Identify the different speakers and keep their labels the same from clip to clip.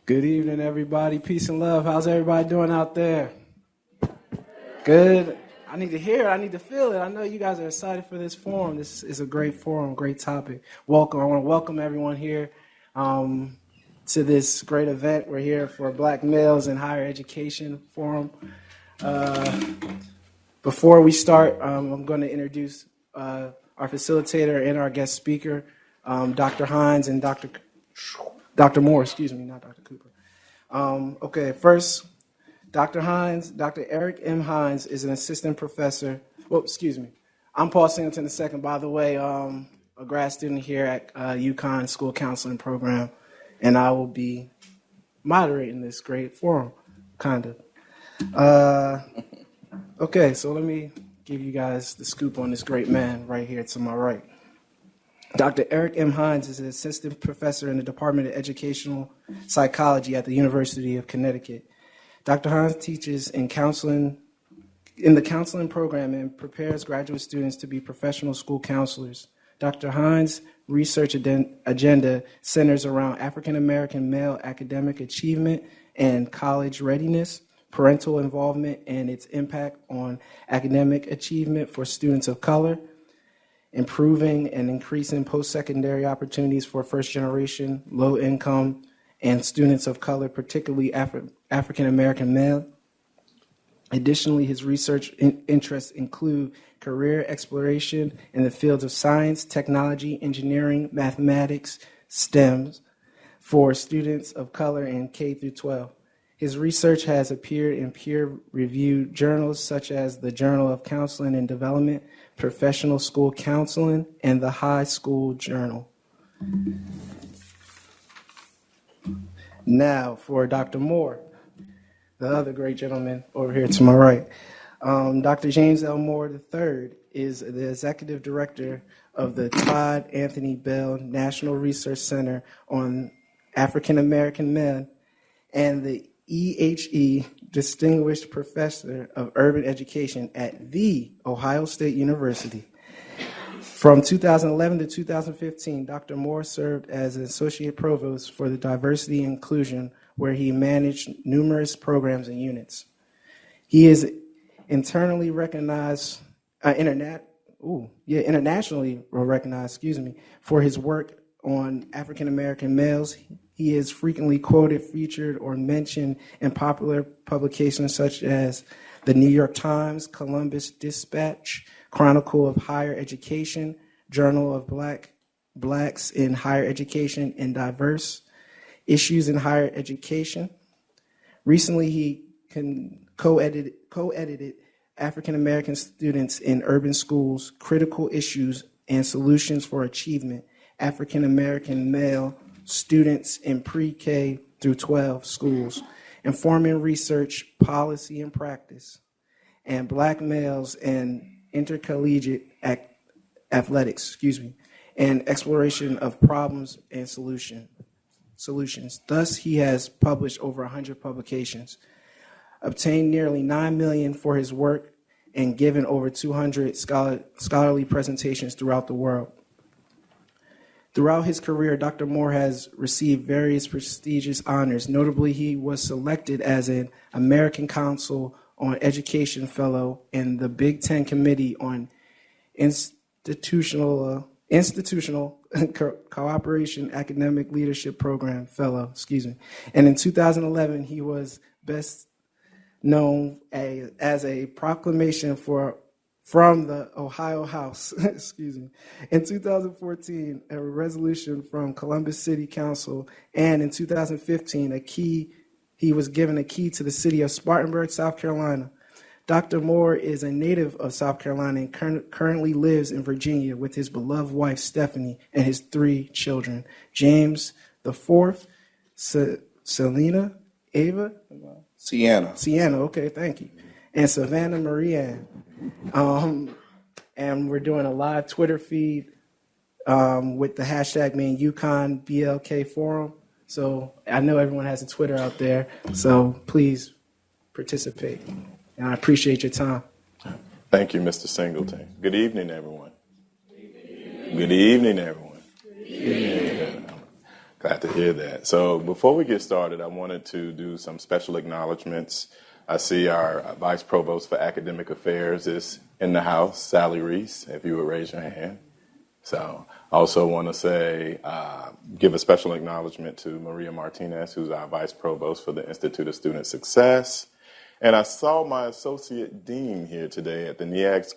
Speaker 1: Good evening, everybody. Peace and love. How's everybody doing out there? Good. I need to hear it. I need to feel it. I know you guys are excited for this forum. This is a great forum, great topic. Welcome. I want to welcome everyone here to this great event. We're here for Black Males in Higher Education Forum. Before we start, I'm going to introduce our facilitator and our guest speaker, Dr. Hines and Dr. Moore, not Dr. Cooper. Okay, first, Dr. Hines, Dr. Eric M. Hines is an assistant professor. I'm Paul Singleton II, by the way, a grad student here at UConn School Counseling Program, and I will be moderating this great forum, kind of. Okay, so let me give you guys the scoop on this great man right here to my right. Dr. Eric M. Hines is an assistant professor in the Department of Educational Psychology at the University of Connecticut. Dr. Hines teaches in the counseling program and prepares graduate students to be professional school counselors. Dr. Hines' research agenda centers around African American male academic achievement and college readiness, parental involvement and its impact on academic achievement for students of color, improving and increasing post-secondary opportunities for first-generation, low-income, and students of color, particularly African-American male. Additionally, his research interests include career exploration in the fields of science, technology, engineering, mathematics, STEMs, for students of color in K through 12. His research has appeared in peer-reviewed journals such as the Journal of Counseling and Development, Professional School Counseling, and the High School Journal. Now for Dr. Moore, the other great gentleman over here to my right. Dr. James L. Moore III is the executive director of the Todd Anthony Bell National Research Center on African American Men and the EHE Distinguished Professor of Urban Education at The Ohio State University. From 2011 to 2015, Dr. Moore served as an associate provost for the Diversity and Inclusion, where he managed numerous programs and units. He is internationally recognized for his work on African American males. He is frequently quoted, featured, or mentioned in popular publications such as the New York Times, Columbus Dispatch, Chronicle of Higher Education, Journal of Blacks in Higher Education and Diverse Issues in Higher Education. Recently, he co-edited African American Students in Urban Schools, Critical Issues and Solutions for Achievement, African American Male Students in Pre-K through 12 Schools, Informing Research, Policy and Practice, and Black Males and Intercollegiate Athletics, and Exploration of Problems and Solutions. Thus, he has published over 100 publications, obtained nearly $9 million for his work, and given over 200 scholarly presentations throughout the world. Throughout his career, Dr. Moore has received various prestigious honors. Notably, he was selected as an American Council on Education Fellow and the Big Ten Committee on Institutional Cooperation Academic Leadership Program Fellow, And in 2011, he was best known as a proclamation from the Ohio House, In 2014, a resolution from Columbus City Council, and in 2015, he was given a key to the city of Spartanburg, South Carolina. Dr. Moore is a native of South Carolina and currently lives in Virginia with his beloved wife, Stephanie, and his 3 children, James IV, Selena, Ava? Sienna, okay, thank you. And Savannah Marianne. And we're doing a live Twitter feed with the hashtag being UConn BLK Forum. So I know everyone has a Twitter out there, so please participate. And I appreciate your time.
Speaker 2: Thank you, Mr. Singleton. Good evening, everyone. Good evening, everyone. Glad to hear that. So before we get started, I wanted to do some special acknowledgements. I see our Vice Provost for Academic Affairs is in the house, Sally Reese, if you would raise your hand. So I also want to say, give a special acknowledgement to Maria Martinez, who's our Vice Provost for the Institute of Student Success. And I saw my Associate Dean here today at the Neag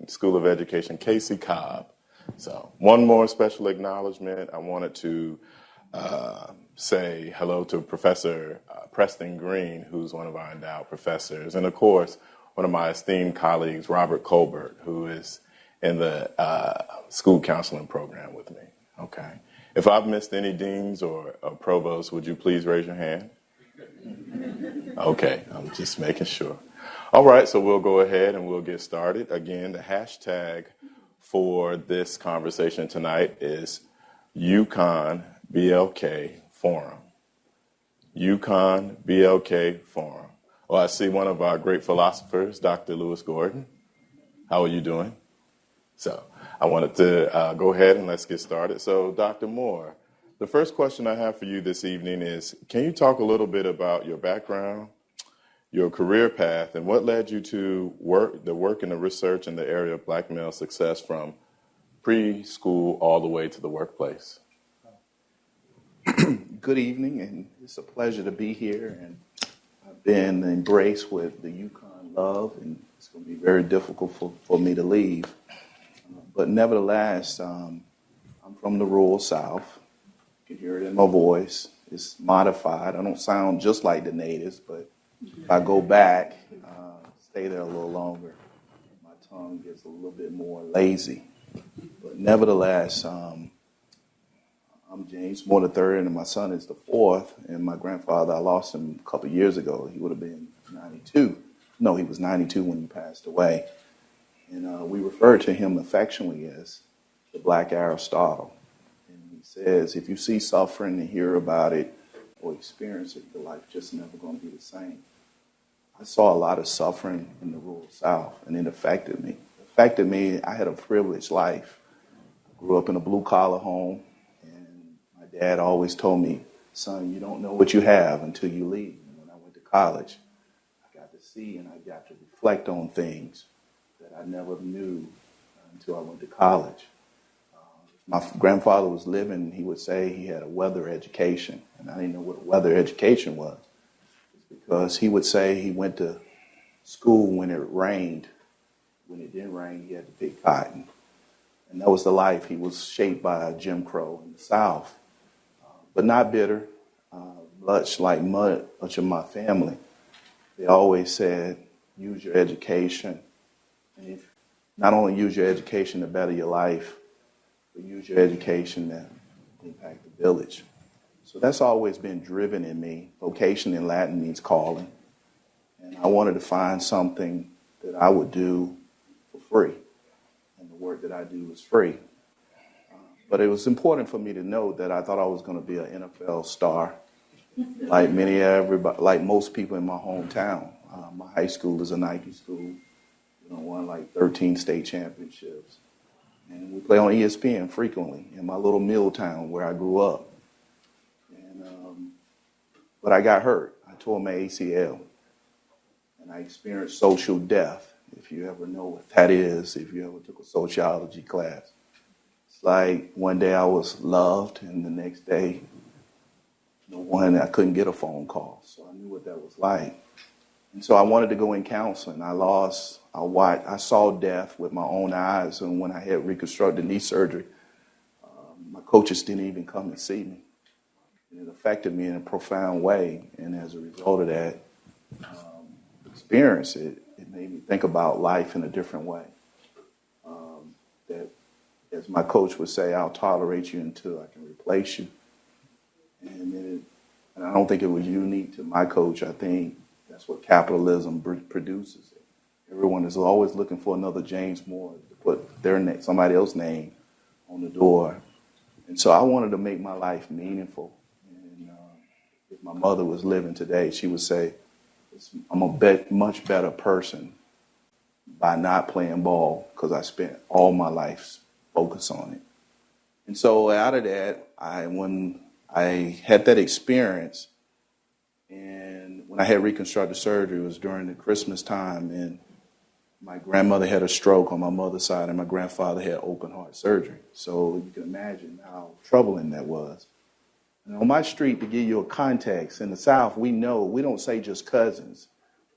Speaker 2: School of Education, Casey Cobb. So one more special acknowledgement. I wanted to say hello to Professor Preston Green, who's one of our endowed professors. And of course, one of my esteemed colleagues, Robert Colbert, who is in the school counseling program with me. Okay. If I've missed any deans or provosts, would you please raise your hand? Okay, I'm just making sure. All right, so we'll go ahead and we'll get started. Again, the hashtag for this conversation tonight is UConn BLK Forum. UConn BLK Forum. Well, I see one of our great philosophers, Dr. Lewis Gordon. How are you doing? So I wanted to go ahead and let's get started. So Dr. Moore, the first question I have for you this evening is, can you talk a little bit about your background, your career path, and what led you to the work and the research in the area of Black male success from preschool all the way to the workplace?
Speaker 3: Good evening, and it's a pleasure to be here. And I've been embraced with the UConn love, and it's going to be very difficult for me to leave. But nevertheless, I'm from the rural South. You can hear it in my voice. It's modified. I don't sound just like the natives, but if I go back, stay there a little longer, my tongue gets a little bit more lazy. But nevertheless, I'm James Moore III, and my son is the fourth. And my grandfather, I lost him a couple of years ago. He would have been 92. No, he was 92 when he passed away. And we refer to him affectionately as the Black Aristotle. And he says, if you see suffering and hear about it or experience it, your life just never going to be the same. I saw a lot of suffering in the rural South, and it affected me. I had a privileged life. I grew up in a blue-collar home, and my dad always told me, son, you don't know what you have until you leave. And when I went to college, I got to see and I got to reflect on things that I never knew until I went to college. My grandfather was living, he would say he had a weather education, and I didn't know what a weather education was. It's because he would say he went to school when it rained. When it didn't rain, he had to pick cotton. And that was the life. He was shaped by Jim Crow in the South, but not bitter. Much of my family, they always said, use your education. And if not only use your education to better your life, but use your education to impact the village. So that's always been driven in me. Vocation in Latin means calling. And I wanted to find something that I would do for free. And the work that I do is free. But it was important for me to know that I thought I was going to be an NFL star, like most people in my hometown. My high school is a Nike school. Won like 13 state championships. And we play on ESPN frequently in my little mill town where I grew up. But I got hurt. I tore my ACL. And I experienced social death, if you ever know what that is, if you ever took a sociology class. It's like one day I was loved, and the next day, I couldn't get a phone call. So I knew what that was like. And so I wanted to go in counseling. I saw death with my own eyes, and when I had reconstructed knee surgery, my coaches didn't even come and see me. And it affected me in a profound way, and as a result of that experience, it made me think about life in a different way. That, as my coach would say, I'll tolerate you until I can replace you. And I don't think it was unique to my coach. I think that's what capitalism produces. Everyone is always looking for another James Moore to put somebody else's name on the door. And so I wanted to make my life meaningful. And if my mother was living today, she would say, I'm a much better person by not playing ball because I spent all my life focused on it. And so out of that, when I had that experience, and when I had reconstructive surgery, it was during the Christmas time, and my grandmother had a stroke on my mother's side, and my grandfather had open heart surgery. So you can imagine how troubling that was. And on my street, to give you a context, in the South, we don't say just cousins.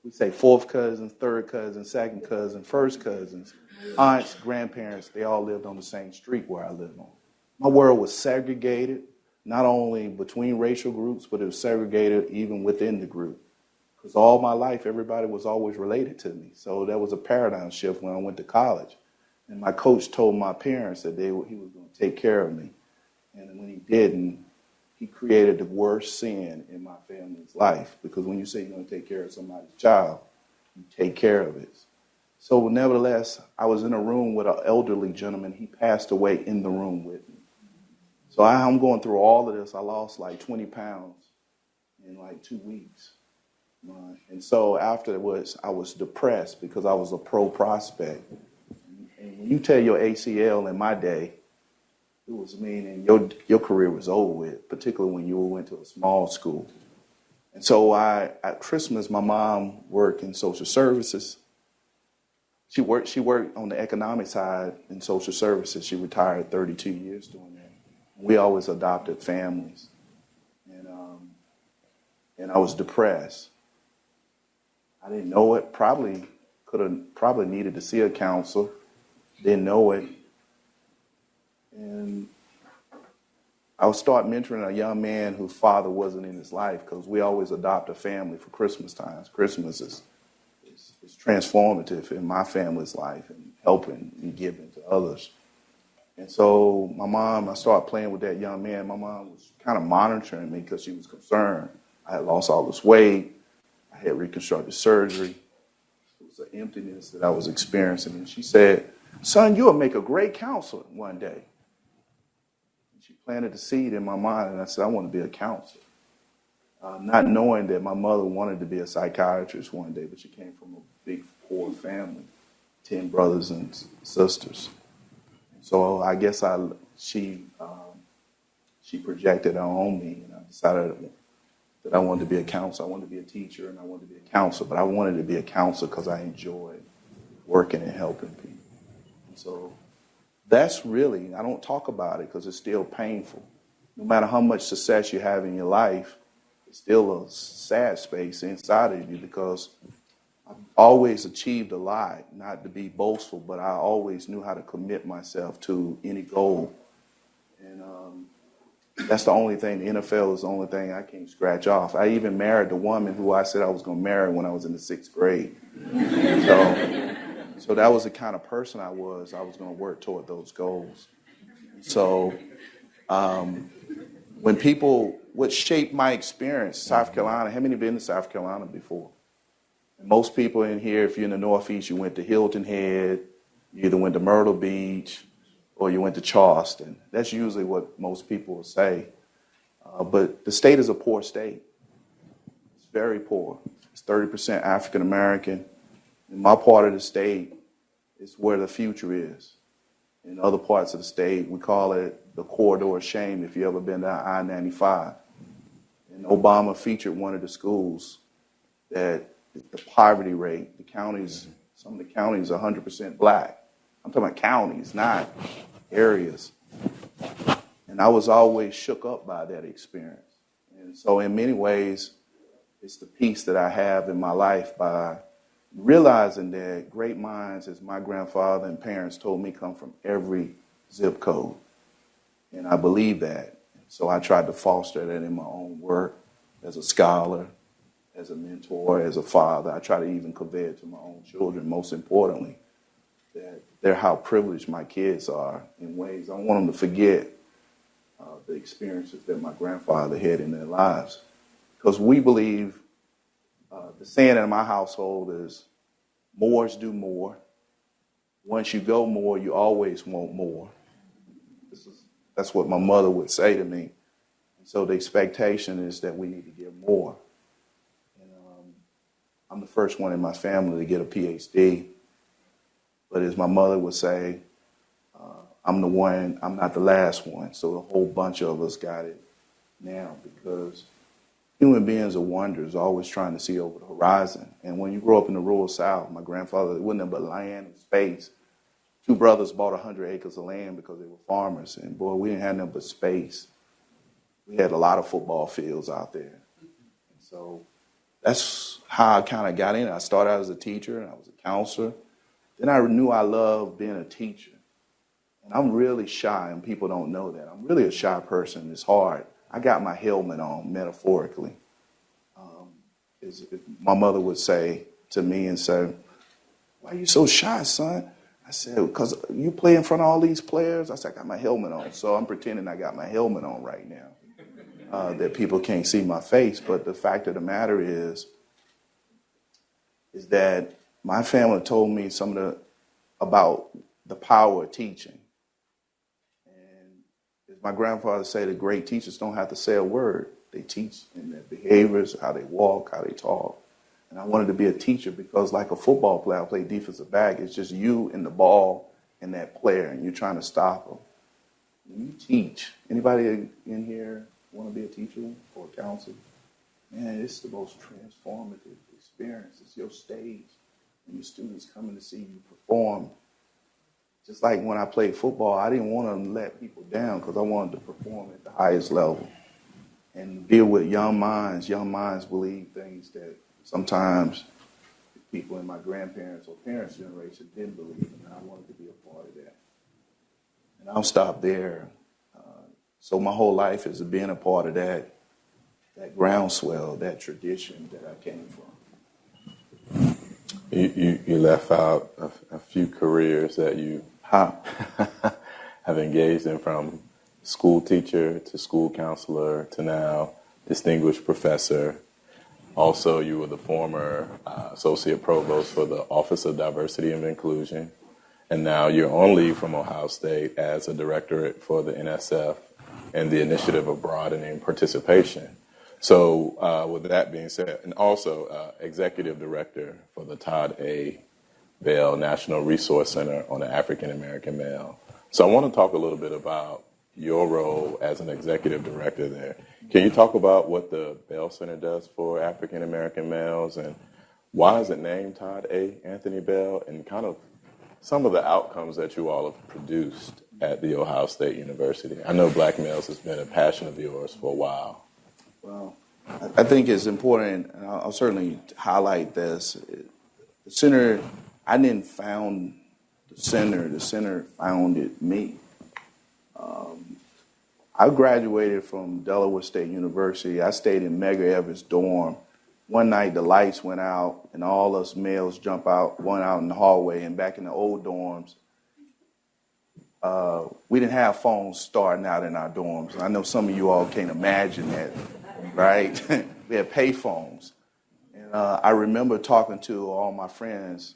Speaker 3: We say fourth cousins, third cousins, second cousins, first cousins, aunts, grandparents. They all lived on the same street where I lived on. My world was segregated, not only between racial groups, but it was segregated even within the group. Because all my life, everybody was always related to me. So that was a paradigm shift when I went to college. And my coach told my parents that he was going to take care of me. And when he didn't, he created the worst sin in my family's life. Because when you say you're going to take care of somebody's child, you take care of it. So nevertheless, I was in a room with an elderly gentleman. He passed away in the room with me. So I'm going through all of this. I lost like 20 pounds in like 2 weeks. And so afterwards, I was depressed because I was a pro prospect. And when you tear your ACL in my day, it was meaning your career was over with, particularly when you went to a small school. And so at Christmas, my mom worked in social services. She worked on the economic side in social services. She retired 32 years doing that. We always adopted families. And I was depressed. I didn't know it. Probably needed to see a counselor. Didn't know it. And I would start mentoring a young man whose father wasn't in his life, because we always adopt a family for Christmas times. Christmas is transformative in my family's life and helping and giving to others. And so I started playing with that young man. My mom was kind of monitoring me because she was concerned. I had lost all this weight. I had reconstructive surgery. It was an emptiness that I was experiencing. And she said, "Son, you'll make a great counselor one day." And she planted the seed in my mind, and I said, "I want to be a counselor." Not knowing that my mother wanted to be a psychiatrist one day, but she came from a big, poor family, 10 brothers and sisters. So I guess she projected her on me, and I decided that I wanted to be a counselor. I wanted to be a teacher, and I wanted to be a counselor, but I wanted to be a counselor because I enjoyed working and helping people. And so that's really, I don't talk about it because it's still painful. No matter how much success you have in your life, it's still a sad space inside of you, because I've always achieved a lot, not to be boastful, but I always knew how to commit myself to any goal. And that's the only thing. The NFL is the only thing I can't scratch off. I even married the woman who I said I was going to marry when I was in the 6th grade. So that was the kind of person I was. I was going to work toward those goals. So what shaped my experience, South Carolina, how many have been to South Carolina before? And most people in here, if you're in the Northeast, you went to Hilton Head, you either went to Myrtle Beach, or you went to Charleston. That's usually what most people will say. But the state is a poor state. It's very poor. It's 30% African American. In my part of the state is where the future is. In other parts of the state, we call it the corridor of shame, if you've ever been down I-95. And Obama featured one of the schools that the poverty rate, some of the counties are 100% black. I'm talking about counties, not areas. And I was always shook up by that experience. And so in many ways, it's the peace that I have in my life by realizing that great minds, as my grandfather and parents told me, come from every zip code. And I believe that. So I tried to foster that in my own work as a scholar, as a mentor, as a father. I try to even convey it to my own children, most importantly, that they're how privileged my kids are in ways. I don't want them to forget the experiences that my grandfather had in their lives. Because we believe, the saying in my household is, Moors do more. Once you go more, you always want more. That's what my mother would say to me. And so the expectation is that we need to give more. And I'm the first one in my family to get a PhD. But as my mother would say, I'm not the last one. So a whole bunch of us got it now because human beings are wanderers, always trying to see over the horizon. And when you grow up in the rural South, my grandfather, it wasn't nothing but land and space. Two brothers bought 100 acres of land because they were farmers. And boy, we didn't have nothing but space. We had a lot of football fields out there. And so that's how I kind of got in. I started out as a teacher and I was a counselor. Then I knew I loved being a teacher. And I'm really shy, and people don't know that. I'm really a shy person. It's hard. I got my helmet on, metaphorically. My mother would say to me and say, "Why are you so shy, son?" I said, "Because you play in front of all these players." I said, "I got my helmet on." So I'm pretending I got my helmet on right now, that people can't see my face. But the fact of the matter is that my family told me about the power of teaching. And as my grandfather said, the great teachers don't have to say a word. They teach in their behaviors, how they walk, how they talk. And I wanted to be a teacher because like a football player, I play defensive back. It's just you and the ball and that player, and you're trying to stop them. When you teach, anybody in here want to be a teacher or a counselor? Man, it's the most transformative experience. It's your stage. And your students coming to see you perform. Just like when I played football, I didn't want to let people down because I wanted to perform at the highest level and deal with young minds. Young minds believe things that sometimes people in my grandparents or parents' generation didn't believe, and I wanted to be a part of that. And I'll stop there. So my whole life is being a part of that groundswell, that tradition that I came from.
Speaker 2: You left out a few careers that you have engaged in, from school teacher to school counselor to now distinguished professor. Also, you were the former associate provost for the Office of Diversity and Inclusion. And now you're on leave from Ohio State as a directorate for the NSF and the Initiative of Broadening Participation. So with that being said, and also executive director for the Todd A. Bell National Resource Center on the African American Male. So I want to talk a little bit about your role as an executive director there. Can you talk about what the Bell Center does for African American males, and why is it named Todd A. Anthony Bell, and kind of some of the outcomes that you all have produced at The Ohio State University? I know Black males has been a passion of yours for a while.
Speaker 3: Well, I think it's important, and I'll certainly highlight this. The center, I didn't found the center founded me. I graduated from Delaware State University. I stayed in Medgar Evers dorm. One night the lights went out and all us males went out in the hallway, and back in the old dorms, we didn't have phones starting out in our dorms. I know some of you all can't imagine that, right? We had pay phones. And I remember talking to all my friends.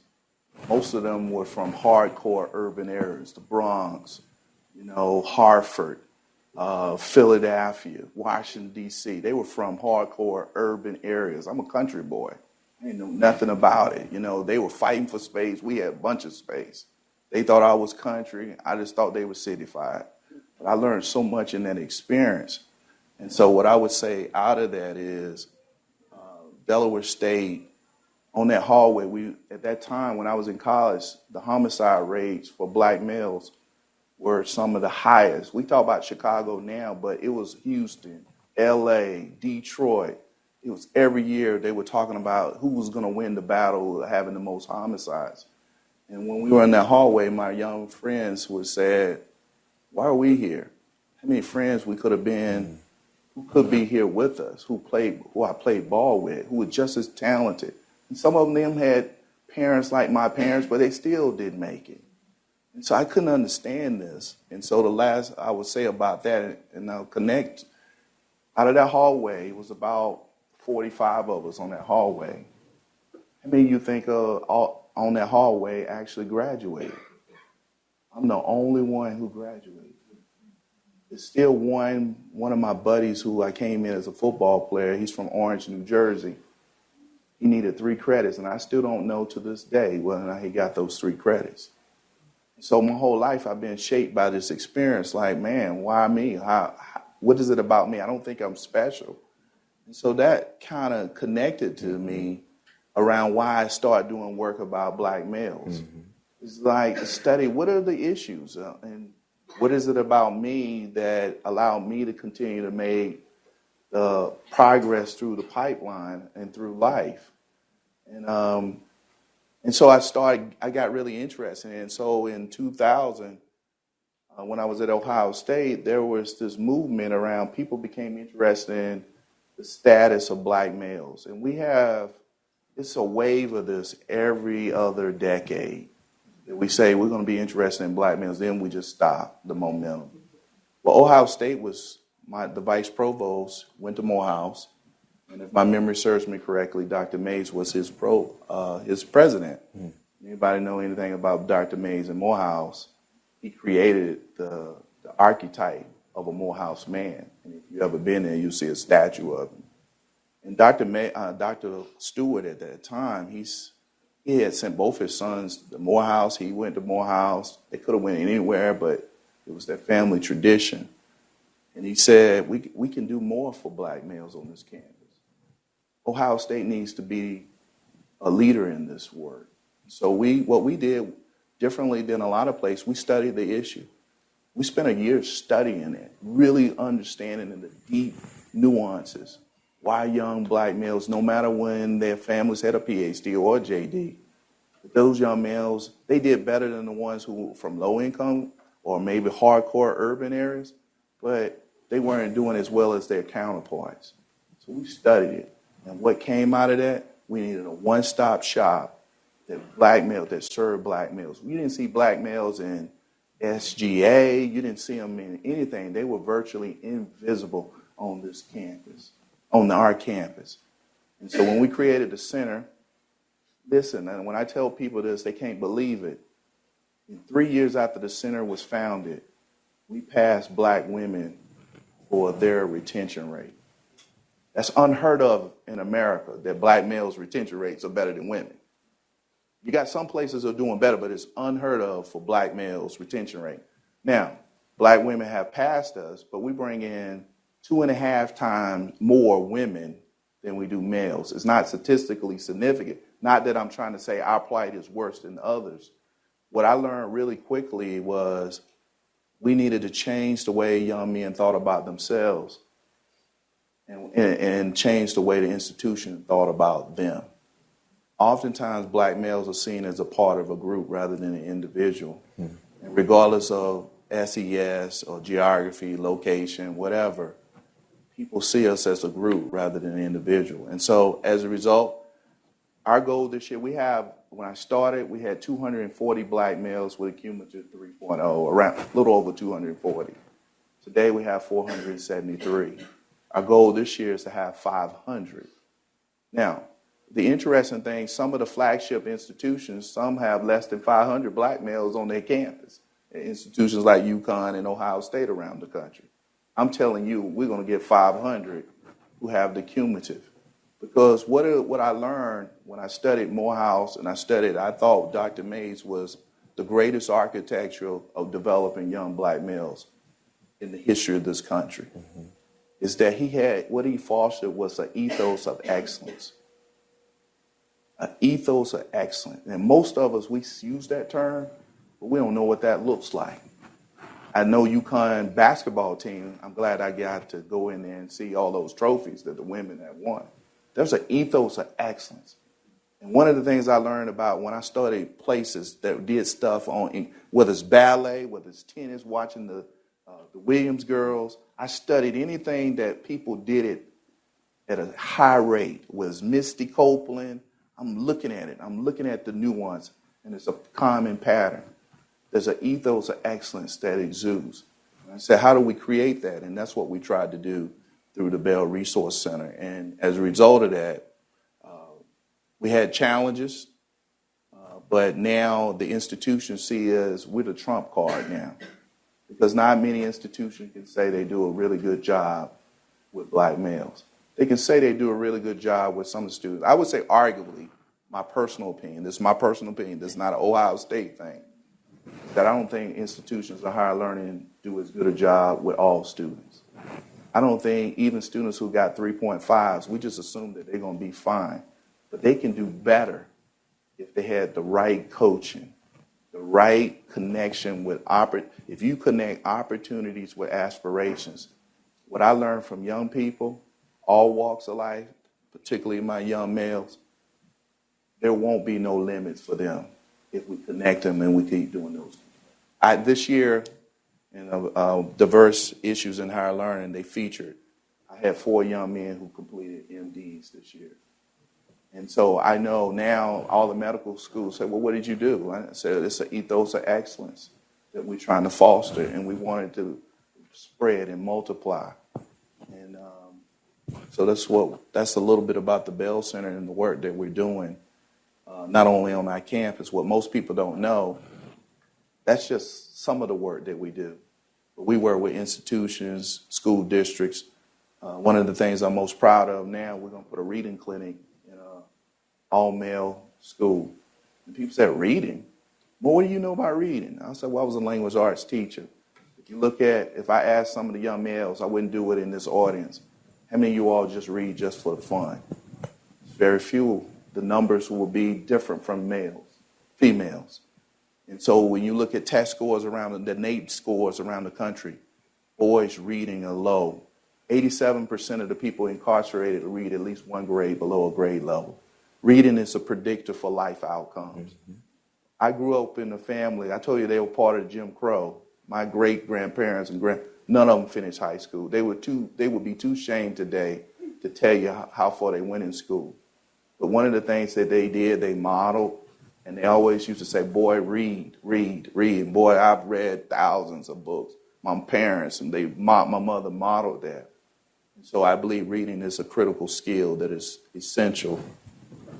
Speaker 3: Most of them were from hardcore urban areas, the Bronx, Hartford, Philadelphia, Washington, D.C. They were from hardcore urban areas. I'm a country boy. I didn't know nothing about it. They were fighting for space. We had a bunch of space. They thought I was country. I just thought they were cityfied. But I learned so much in that experience. And so what I would say out of that is Delaware State, on that hallway, at that time when I was in college, the homicide rates for Black males were some of the highest. We talk about Chicago now, but it was Houston, L.A., Detroit. It was every year they were talking about who was going to win the battle of having the most homicides. And when we were in that hallway, my young friends would say, "Why are we here? How many friends we could have been who could be here with us, who I played ball with, who were just as talented?" And some of them had parents like my parents, but they still didn't make it. And so I couldn't understand this. And so the last I would say about that, and I'll connect, out of that hallway, it was about 45 of us on that hallway. How many of you think on that hallway actually graduated? I'm the only one who graduated. There's still one of my buddies who I came in as a football player. He's from Orange, New Jersey. He needed 3 credits, and I still don't know to this day whether or not he got those 3 credits. So my whole life I've been shaped by this experience, like, man, why me? what is it about me? I don't think I'm special. And so that kind of connected to me around why I started doing work about black males. It's like to study what are the issues and what is it about me that allowed me to continue to make progress through the pipeline and through life. And so I got really interested. And so in 2000, when I was at Ohio State, there was this movement around people became interested in the status of black males. And it's a wave of this every other decade. That we say we're going to be interested in black males, then we just stop the momentum. Well, Ohio State the vice provost went to Morehouse. And if my memory serves me correctly, Dr. Mays was his president. Anybody know anything about Dr. Mays and Morehouse? He created the archetype of a Morehouse man. And if you've ever been there, you'll see a statue of him. And Dr. Stewart at that time, he had sent both his sons to Morehouse. He went to Morehouse. They could have went anywhere, but it was their family tradition. And he said, we can do more for black males on this campus. Ohio State needs to be a leader in this work. So what we did differently than a lot of places, we studied the issue. We spent a year studying it, really understanding the deep nuances. Why young black males, no matter when their families had a PhD or a JD, those young males, they did better than the ones who were from low income or maybe hardcore urban areas, but they weren't doing as well as their counterparts. So we studied it. And what came out of that, we needed a one-stop shop that served black males. We didn't see black males in SGA. You didn't see them in anything. They were virtually invisible on this campus, on our campus. And so when we created the center, listen, and when I tell people this, they can't believe it. In 3 years after the center was founded, we passed black women for their retention rate. That's unheard of in America, that black males' retention rates are better than women. You got some places that are doing better, but it's unheard of for black males' retention rate. Now, black women have passed us, but we bring in 2.5 times more women than we do males. It's not statistically significant. Not that I'm trying to say our plight is worse than others. What I learned really quickly was we needed to change the way young men thought about themselves and change the way the institution thought about them. Oftentimes, black males are seen as a part of a group rather than an individual. And regardless of SES or geography, location, whatever, people see us as a group rather than an individual. And so as a result, our goal this year, when I started, we had 240 black males with a cumulative 3.0, around a little over 240. Today we have 473. Our goal this year is to have 500. Now, the interesting thing, some of the flagship institutions, some have less than 500 black males on their campus. Institutions like UConn and Ohio State around the country. I'm telling you, we're going to get 500 who have the cumulative. Because what I learned when I studied Morehouse and I thought Dr. Mays was the greatest architecture of developing young black males in the history of this country, is that what he fostered was an ethos of excellence. An ethos of excellence. And most of us, we use that term, but we don't know what that looks like. I know UConn basketball team, I'm glad I got to go in there and see all those trophies that the women have won. There's an ethos of excellence. And one of the things I learned about when I studied places that did stuff on, whether it's ballet, whether it's tennis, watching the Williams girls, I studied anything that people did it at a high rate. Was Misty Copeland? I'm looking at it. I'm looking at the nuance, and it's a common pattern. There's an ethos of excellence that exudes. And I said, how do we create that? And that's what we tried to do through the Bell Resource Center. And as a result of that, we had challenges, but now the institutions see us, we're the trump card now. Because not many institutions can say they do a really good job with black males. They can say they do a really good job with some of the students. I would say arguably, my personal opinion, this is my personal opinion, this is not an Ohio State thing, that I don't think institutions of higher learning do as good a job with all students. I don't think even students who got 3.5s, we just assume that they're going to be fine. But they can do better if they had the right coaching, the right connection with if you connect opportunities with aspirations. What I learned from young people, all walks of life, particularly my young males, there won't be no limits for them if we connect them and we keep doing those. This year, in diverse issues in higher learning, they featured, I had 4 young men who completed MDs this year. And so I know now all the medical schools say, well, what did you do? I said, it's an ethos of excellence that we're trying to foster, and we wanted to spread and multiply. And so that's a little bit about the Bell Center and the work that we're doing, not only on our campus. What most people don't know, that's just some of the work that we do. But we work with institutions, school districts. One of the things I'm most proud of now, we're going to put a reading clinic in an all-male school. And people said, reading? Well, what do you know about reading? I said, well, I was a language arts teacher. If you look at, if I asked some of the young males, I wouldn't do it in this audience, how many of you all just read just for fun? Very few. The numbers will be different from females. And so when you look at test scores around, the NAEP scores around the country, boys reading are low. 87% of the people incarcerated read at least 1 grade below a grade level. Reading is a predictor for life outcomes. Mm-hmm. I grew up in a family, I told you they were part of Jim Crow. My great-grandparents and none of them finished high school. They would be too ashamed today to tell you how far they went in school. But one of the things that they did, they modeled, and they always used to say, boy, read, read, read. And boy, I've read thousands of books. My parents and my mother modeled that. And so I believe reading is a critical skill that is essential.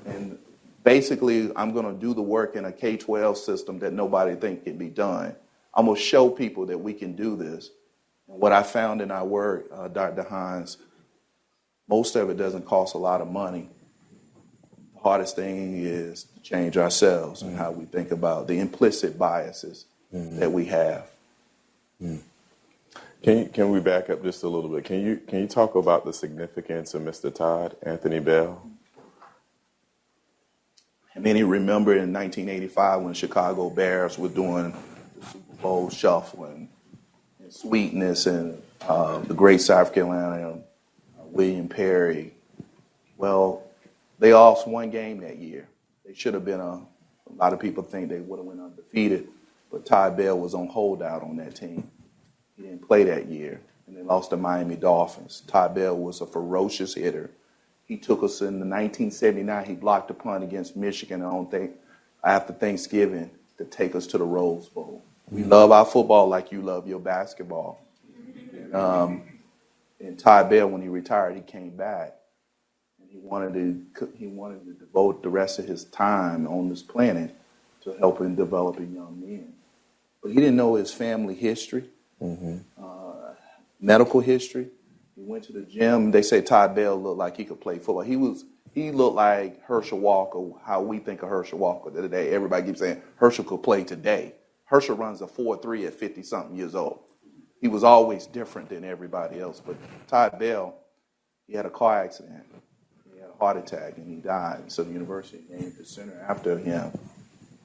Speaker 3: And basically, I'm going to do the work in a K-12 system that nobody thinks can be done. I'm going to show people that we can do this. And what I found in our work, Dr. Hines, most of it doesn't cost a lot of money. The hardest thing is to change ourselves and how we think about the implicit biases that we have.
Speaker 2: Can we back up just a little bit? Can you talk about the significance of Mr. Todd Anthony Bell?
Speaker 3: And many remember in 1985 when Chicago Bears were doing the Super Bowl shuffle and Sweetness and the great South Carolina, William Perry. Well, they lost one game that year. They should have been a lot of people think they would have went undefeated, but Todd Bell was on holdout on that team. He didn't play that year, and they lost to Miami Dolphins. Todd Bell was a ferocious hitter. He took us in the 1979. He blocked a punt against Michigan after Thanksgiving to take us to the Rose Bowl. We love our football like you love your basketball. And Todd Bell, when he retired, he came back. And he wanted to devote the rest of his time on this planet to helping developing young men. But he didn't know his family history, medical history. He went to the gym. They say Todd Bell looked like he could play football. He looked like Herschel Walker, how we think of Herschel Walker today. Everybody keeps saying Herschel could play today. Herschel runs a 4.3 at 50-something years old. He was always different than everybody else. But Todd Bell, he had a car accident. He had a heart attack, and he died. So the university named the center after him.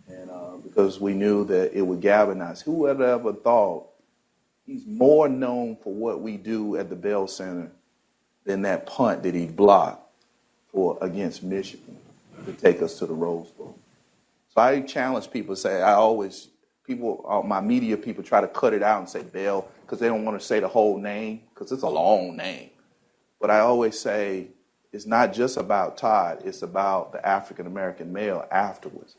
Speaker 3: And because we knew that it would galvanize. Who would have ever thought he's more known for what we do at the Bell Center than that punt that he blocked against Michigan to take us to the Rose Bowl. So I challenge people to say, my media people try to cut it out and say Bell because they don't want to say the whole name because it's a long name. But I always say it's not just about Todd, it's about the African-American male afterwards.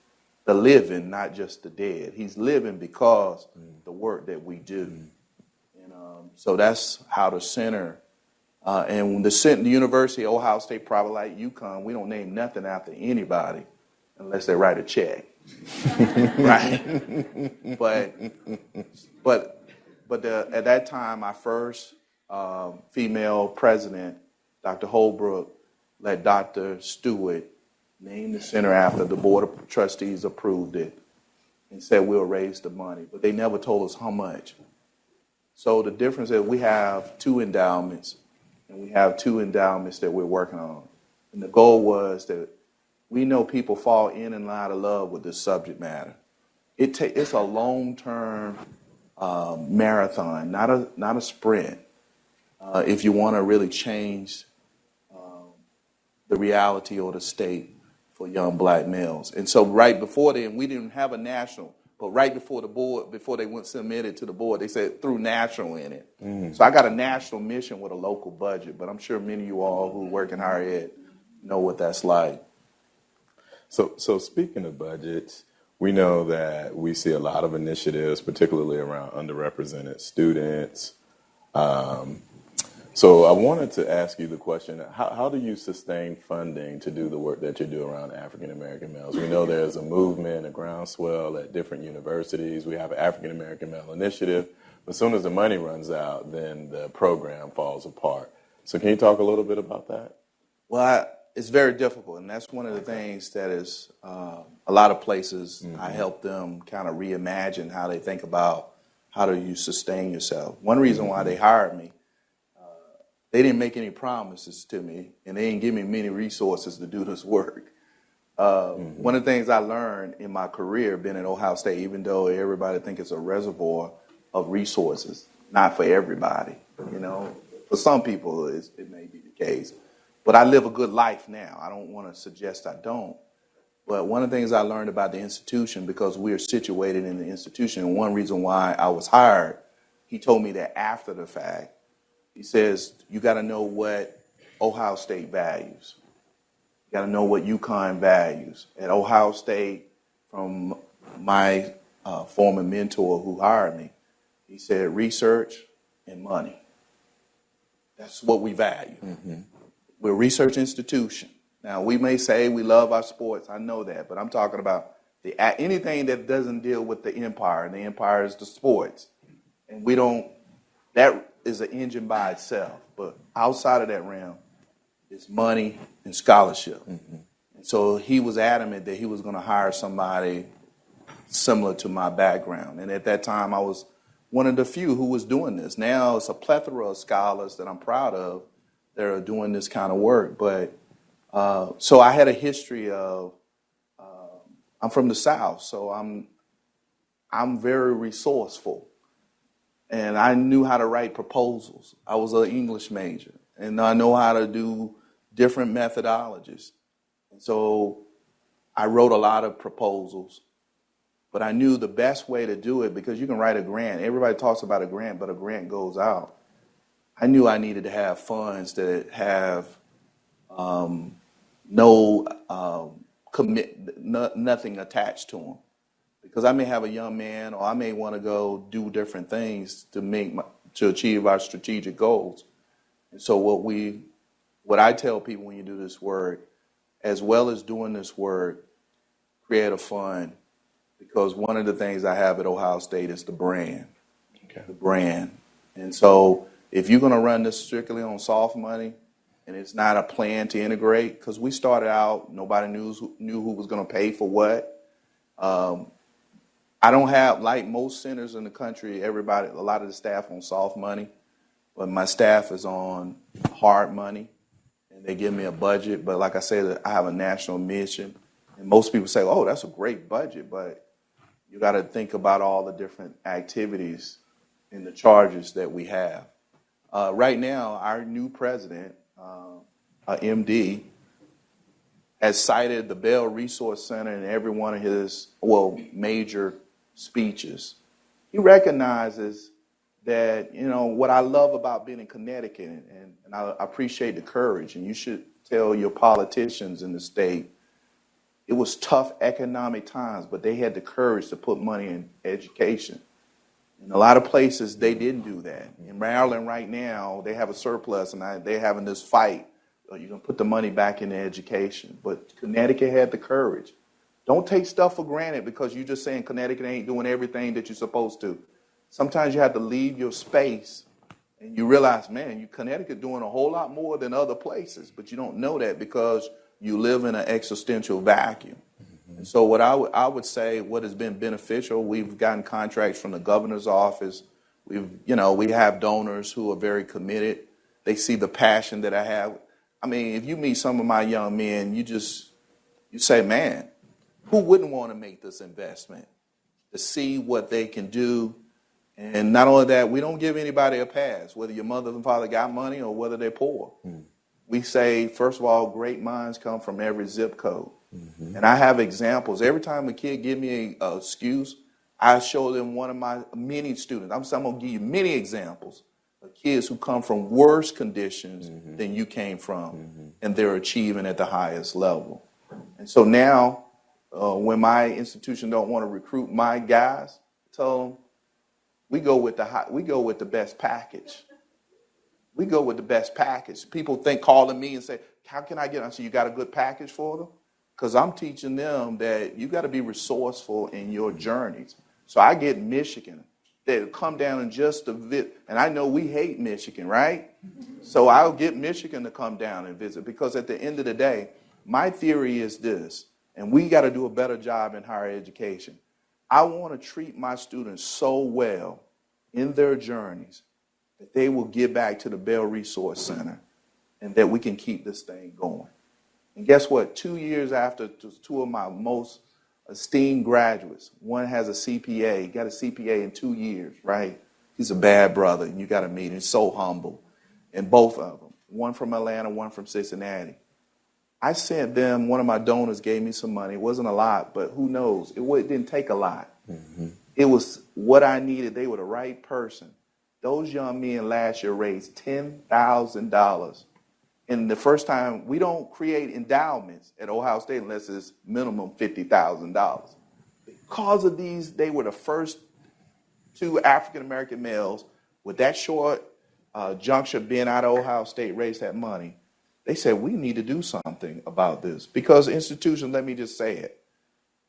Speaker 3: The living, not just the dead. He's living because the work that we do. And so that's how the center, and the University, Ohio State, probably like UConn, we don't name nothing after anybody unless they write a check. Right? But at that time, our first female president, Dr. Holbrook, let Dr. Stewart name the center after the Board of Trustees approved it and said we'll raise the money. But they never told us how much. So the difference is we have 2 endowments, and we have 2 endowments that we're working on. And the goal was that we know people fall in and out of love with this subject matter. It's a long-term marathon, not a sprint. If you want to really change the reality or the state for young black males. And so right before then, we didn't have a national, but right before the board, before they went submitted to the board, they said threw national in it. So I got a national mission with a local budget, but I'm sure many of you all who work in higher ed know what that's like.
Speaker 2: So speaking of budgets, we know that we see a lot of initiatives, particularly around underrepresented students. So I wanted to ask you the question, how do you sustain funding to do the work that you do around African American males? We know there's a movement, a groundswell at different universities. We have an African American Male Initiative. But as soon as the money runs out, then the program falls apart. So can you talk a little bit about that?
Speaker 3: Well, it's very difficult, and that's one of the things that is a lot of places I help them kind of reimagine how they think about how do you sustain yourself. One reason why they hired me, they didn't make any promises to me, and they didn't give me many resources to do this work. One of the things I learned in my career being at Ohio State, even though everybody thinks it's a reservoir of resources, not for everybody. You know, for some people it may be the case. But I live a good life now. I don't want to suggest I don't. But one of the things I learned about the institution, because we are situated in the institution, and one reason why I was hired, he told me that after the fact. He says, you got to know what Ohio State values. You got to know what UConn values. At Ohio State, from my former mentor who hired me, he said research and money. That's what we value. We're a research institution. Now, we may say we love our sports. I know that. But I'm talking about anything that doesn't deal with the empire. And the empire is the sports. And we don't, that is an engine by itself. But outside of that realm, it's money and scholarship. And so he was adamant that he was going to hire somebody similar to my background. And at that time, I was one of the few who was doing this. Now it's a plethora of scholars that I'm proud of that are doing this kind of work. But so I had a history of, I'm from the South, so I'm very resourceful. And I knew how to write proposals. I was an English major, and I know how to do different methodologies. And so I wrote a lot of proposals, but I knew the best way to do it, because you can write a grant. Everybody talks about a grant, but a grant goes out. I knew I needed to have funds that have nothing attached to them. Because I may have a young man, or I may want to go do different things to achieve our strategic goals. And so what I tell people when you do this work, as well as doing this work, create a fund. Because one of the things I have at Ohio State is the brand. The brand. And so if you're going to run this strictly on soft money, and it's not a plan to integrate, because we started out, nobody knew who was going to pay for what. I don't have, like most centers in the country, a lot of the staff on soft money, but my staff is on hard money, and they give me a budget. But like I said, I have a national mission, and most people say, oh, that's a great budget, but you got to think about all the different activities and the charges that we have. Right now, our new president, MD, has cited the Bell Resource Center in every one of his, major speeches. He recognizes that, what I love about being in Connecticut, and I appreciate the courage, and you should tell your politicians in the state, it was tough economic times, but they had the courage to put money in education. In a lot of places, they didn't do that. In Maryland right now, they have a surplus, and they're having this fight. You're going to put the money back into education. But Connecticut had the courage. Don't take stuff for granted because you're just saying Connecticut ain't doing everything that you're supposed to. Sometimes you have to leave your space, and you realize, man, Connecticut doing a whole lot more than other places, but you don't know that because you live in an existential vacuum. And so what I would say, what has been beneficial, we've gotten contracts from the governor's office We have donors who are very committed. They see the passion that I have. I mean, if you meet some of my young men, you say, man, who wouldn't want to make this investment to see what they can do? And not only that, we don't give anybody a pass, whether your mother and father got money or whether they're poor. We say, first of all, great minds come from every zip code. And I have examples. Every time a kid give me an excuse, I show them one of my many students. I'm going to give you many examples of kids who come from worse conditions than you came from, and they're achieving at the highest level. And so now, when my institution don't want to recruit my guys, tell them we go with the best package. We go with the best package. People calling me and say, how can I get on? So you got a good package for them? Because I'm teaching them that you got to be resourceful in your journeys. So I get Michigan. They'll come down and just a visit. And I know we hate Michigan, right? So I'll get Michigan to come down and visit, because at the end of the day, my theory is this, and we got to do a better job in higher education. I want to treat my students so well in their journeys that they will give back to the Bell Resource Center and that we can keep this thing going. And guess what? 2 years after two of my most esteemed graduates, one has a CPA, got a CPA in 2 years, right? He's a bad brother, and you got to meet him. He's so humble. And both of them, one from Atlanta, one from Cincinnati. I sent them, one of my donors gave me some money. It wasn't a lot, but who knows? It didn't take a lot. It was what I needed. They were the right person. Those young men last year raised $10,000. And the first time, we don't create endowments at Ohio State unless it's minimum $50,000. Because of these, they were the first two African-American males with that short juncture being out of Ohio State raised that money. They said, we need to do something about this. Because institutions, let me just say it,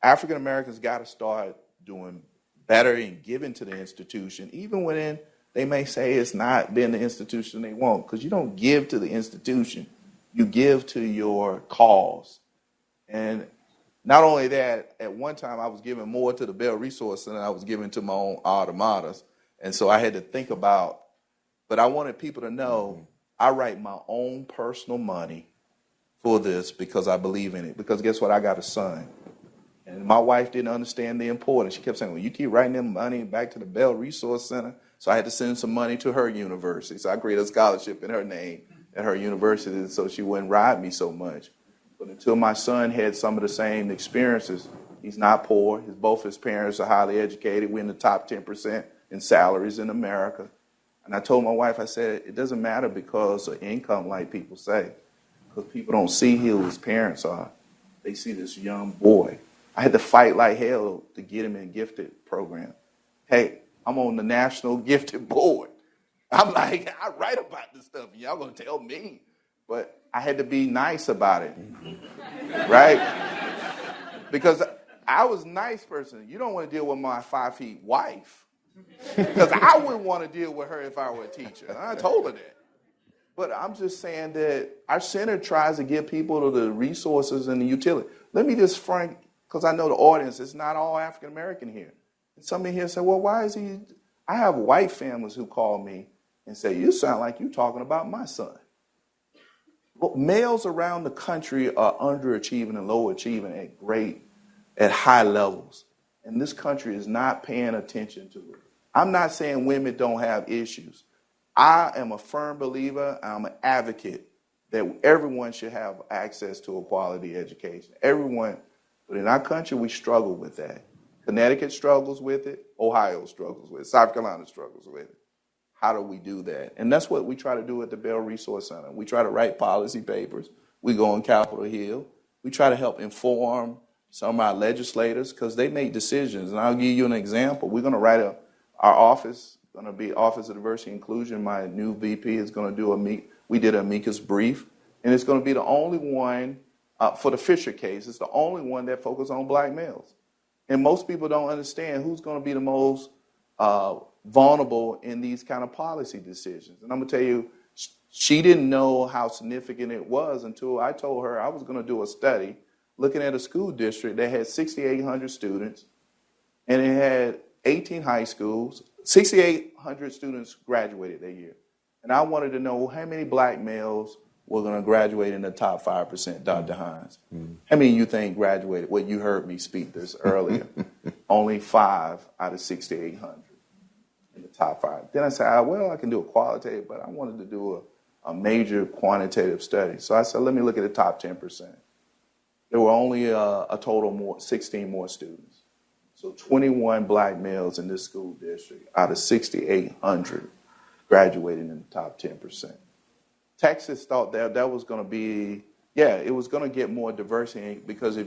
Speaker 3: African-Americans got to start doing better in giving to the institution, even when they may say it's not been the institution they want, because you don't give to the institution, you give to your cause. And not only that, at one time I was giving more to the Bell Resource Center than I was giving to my own alma maters. And so I had to think about, but I wanted people to know I write my own personal money for this because I believe in it. Because guess what? I got a son. And my wife didn't understand the importance. She kept saying, well, you keep writing them money back to the Bell Resource Center. So I had to send some money to her university. So I created a scholarship in her name at her university so she wouldn't ride me so much. But until my son had some of the same experiences, he's not poor. Both his parents are highly educated. We're in the top 10% in salaries in America. And I told my wife, I said, it doesn't matter because of income like people say. Because people don't see who his parents are. They see this young boy. I had to fight like hell to get him in a gifted program. Hey, I'm on the National Gifted Board. I'm like, I write about this stuff, and y'all gonna tell me. But I had to be nice about it, right? Because I was a nice person. You don't want to deal with my 5 feet wife. Because I wouldn't want to deal with her if I were a teacher. And I told her that. But I'm just saying that our center tries to give people the resources and the utility. Let me just frank, because I know the audience, it's not all African American here. And somebody here said, well, why is he? I have white families who call me and say, you sound like you're talking about my son. Well, males around the country are underachieving and low achieving at high levels. And this country is not paying attention to it. I'm not saying women don't have issues. I am a firm believer, I'm an advocate that everyone should have access to a quality education. Everyone, but in our country, we struggle with that. Connecticut struggles with it. Ohio struggles with it. South Carolina struggles with it. How do we do that? And that's what we try to do at the Bell Resource Center. We try to write policy papers. We go on Capitol Hill. We try to help inform some of our legislators because they make decisions. And I'll give you an example. We're going to write our office, going to be Office of Diversity and Inclusion. My new VP is going to do we did an amicus brief, and it's going to be the only one for the Fisher case. It's the only one that focuses on black males. And most people don't understand who's going to be the most vulnerable in these kind of policy decisions. And I'm going to tell you, she didn't know how significant it was until I told her I was going to do a study looking at a school district that had 6,800 students, and it had 18 high schools, 6,800 students graduated that year. And I wanted to know how many black males were going to graduate in the top 5%, Dr. Hines. How many you think graduated? Well, you heard me speak this earlier. Only 5 out of 6,800 in the top 5. Then I said, well, I can do a qualitative, but I wanted to do a major quantitative study. So I said, let me look at the top 10%. There were only a total 16 more students. So 21 black males in this school district out of 6,800 graduated in the top 10%. Texas thought that was going to be, it was going to get more diversity because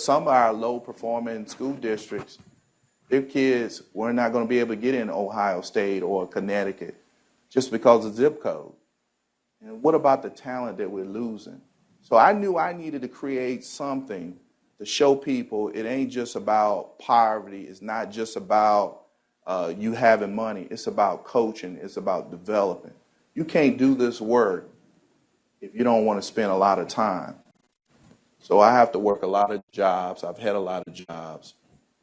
Speaker 3: some of our low-performing school districts, their kids were not going to be able to get in Ohio State or Connecticut just because of zip code. And what about the talent that we're losing? So I knew I needed to create something to show people it ain't just about poverty. It's not just about you having money. It's about coaching. It's about developing. You can't do this work if you don't want to spend a lot of time. So I have to work a lot of jobs. I've had a lot of jobs.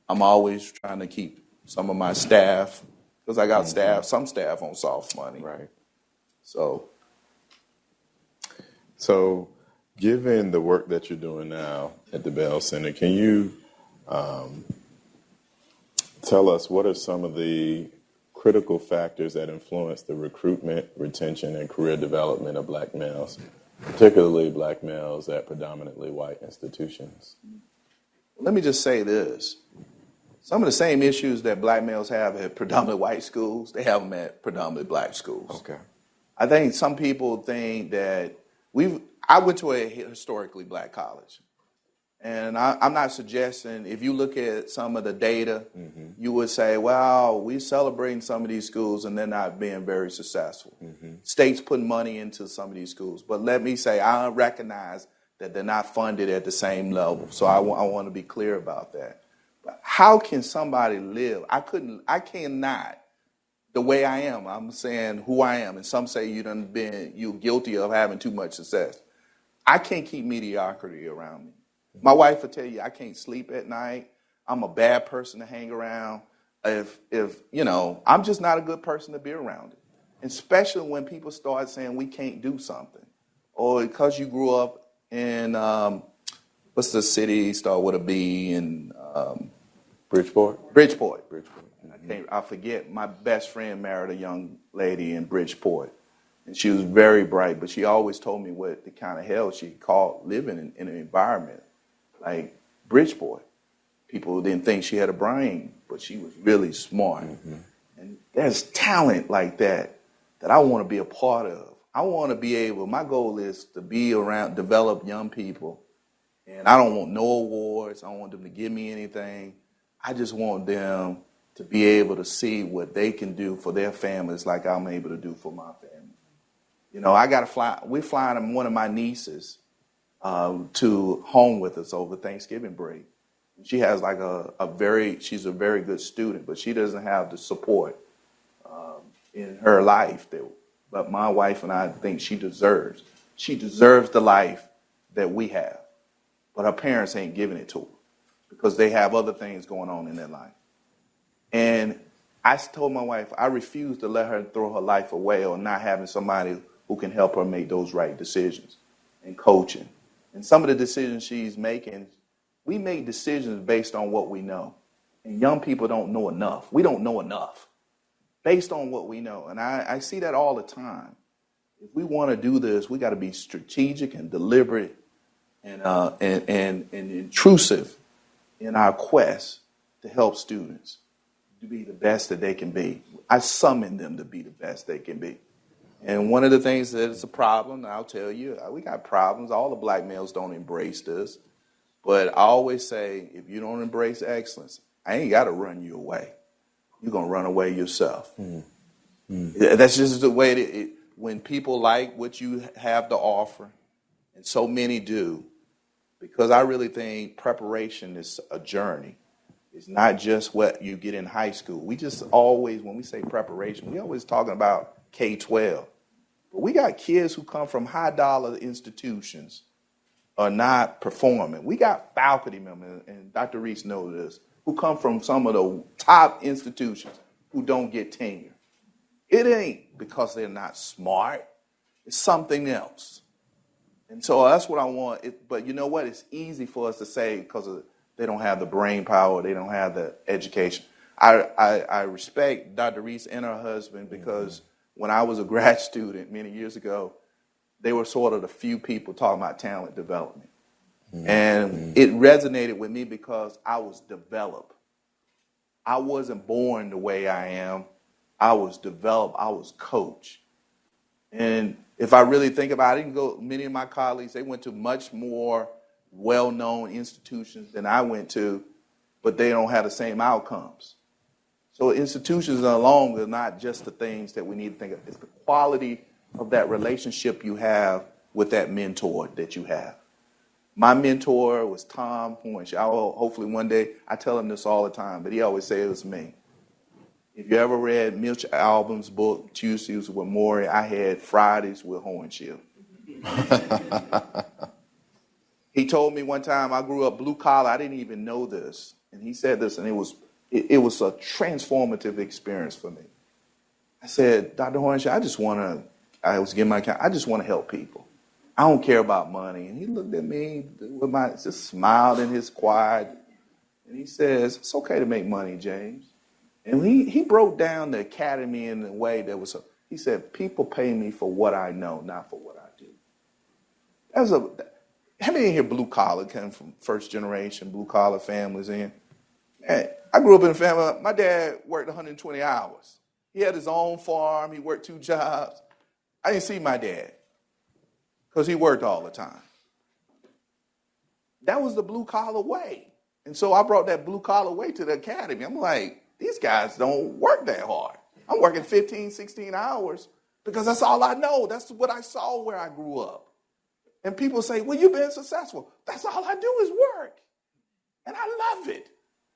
Speaker 3: I'm always trying to keep some of my staff, because I got some staff on soft money.
Speaker 2: Right.
Speaker 3: So
Speaker 2: given the work that you're doing now at the Bell Center, can you tell us what are some of the critical factors that influence the recruitment, retention, and career development of black males, particularly black males at predominantly white institutions?
Speaker 3: Let me just say this. Some of the same issues that black males have at predominantly white schools, they have them at predominantly black schools.
Speaker 2: Okay.
Speaker 3: I think some people think that I went to a historically black college. And I'm not suggesting, if you look at some of the data, you would say, well, we're celebrating some of these schools and they're not being very successful. States putting money into some of these schools. But let me say, I recognize that they're not funded at the same level. So I want to be clear about that. But how can somebody live? I cannot, the way I am, I'm saying who I am. And some say you're guilty of having too much success. I can't keep mediocrity around me. My wife will tell you I can't sleep at night. I'm a bad person to hang around. I'm just not a good person to be around. Especially when people start saying we can't do something. Or because you grew up in, what's the city start with a B in
Speaker 2: Bridgeport?
Speaker 3: Bridgeport. I forget. My best friend married a young lady in Bridgeport. And she was very bright, but she always told me what the kind of hell she called living in an environment like Bridgeport. People didn't think she had a brain, but she was really smart. And there's talent like that I want to be a part of. I want to be able, my goal is to be around, develop young people. And I don't want no awards. I don't want them to give me anything. I just want them to be able to see what they can do for their families like I'm able to do for my family. You know, I got to fly. We're flying one of my nieces to home with us over Thanksgiving break. She has like she's a very good student, but she doesn't have the support in her life but my wife and I think she deserves. She deserves the life that we have, but her parents ain't giving it to her because they have other things going on in their life. And I told my wife I refuse to let her throw her life away or not having somebody who can help her make those right decisions and coaching. And some of the decisions she's making, we make decisions based on what we know. And young people don't know enough. We don't know enough based on what we know. And I see that all the time. If we want to do this, we got to be strategic and deliberate and intrusive in our quest to help students to be the best that they can be. I summon them to be the best they can be. And one of the things that is a problem, I'll tell you, we got problems. All the black males don't embrace this. But I always say, if you don't embrace excellence, I ain't got to run you away. You're going to run away yourself. That's just the way when people like what you have to offer, and so many do, because I really think preparation is a journey. It's not just what you get in high school. We just always, when we say preparation, we always talking about K-12. But we got kids who come from high-dollar institutions are not performing. We got faculty members, and Dr. Reese knows this, who come from some of the top institutions who don't get tenure. It ain't because they're not smart. It's something else. And so that's what I want. But you know what? It's easy for us to say because they don't have the brain power, they don't have the education. I respect Dr. Reese and her husband because when I was a grad student many years ago, they were sort of the few people talking about talent development. And it resonated with me because I was developed. I wasn't born the way I am. I was developed. I was coached. And if I really think about it, many of my colleagues, they went to much more well-known institutions than I went to, but they don't have the same outcomes. So institutions alone are not just the things that we need to think of. It's the quality of that relationship you have with that mentor that you have. My mentor was Tom Hornshaw. Hopefully one day, I tell him this all the time, but he always says it was me. If you ever read Mitch Albom's book, Tuesdays with Maury, I had Fridays with Hornshaw. He told me one time I grew up blue collar. I didn't even know this. And he said this, and it was a transformative experience for me. I said, Dr. Hornshaw, I just want to help people. I don't care about money. And he looked at me just smiled in his quiet. And he says, it's okay to make money, James. And he broke down the academy in a way that was, he said, people pay me for what I know, not for what I do. How many in here blue collar, came from first generation blue collar families in? Man, I grew up in a family, my dad worked 120 hours. He had his own farm, he worked 2 jobs. I didn't see my dad because he worked all the time. That was the blue collar way. And so I brought that blue collar way to the academy. I'm like, these guys don't work that hard. I'm working 15, 16 hours because that's all I know. That's what I saw where I grew up. And people say, well, you've been successful. That's all I do is work. And I love it.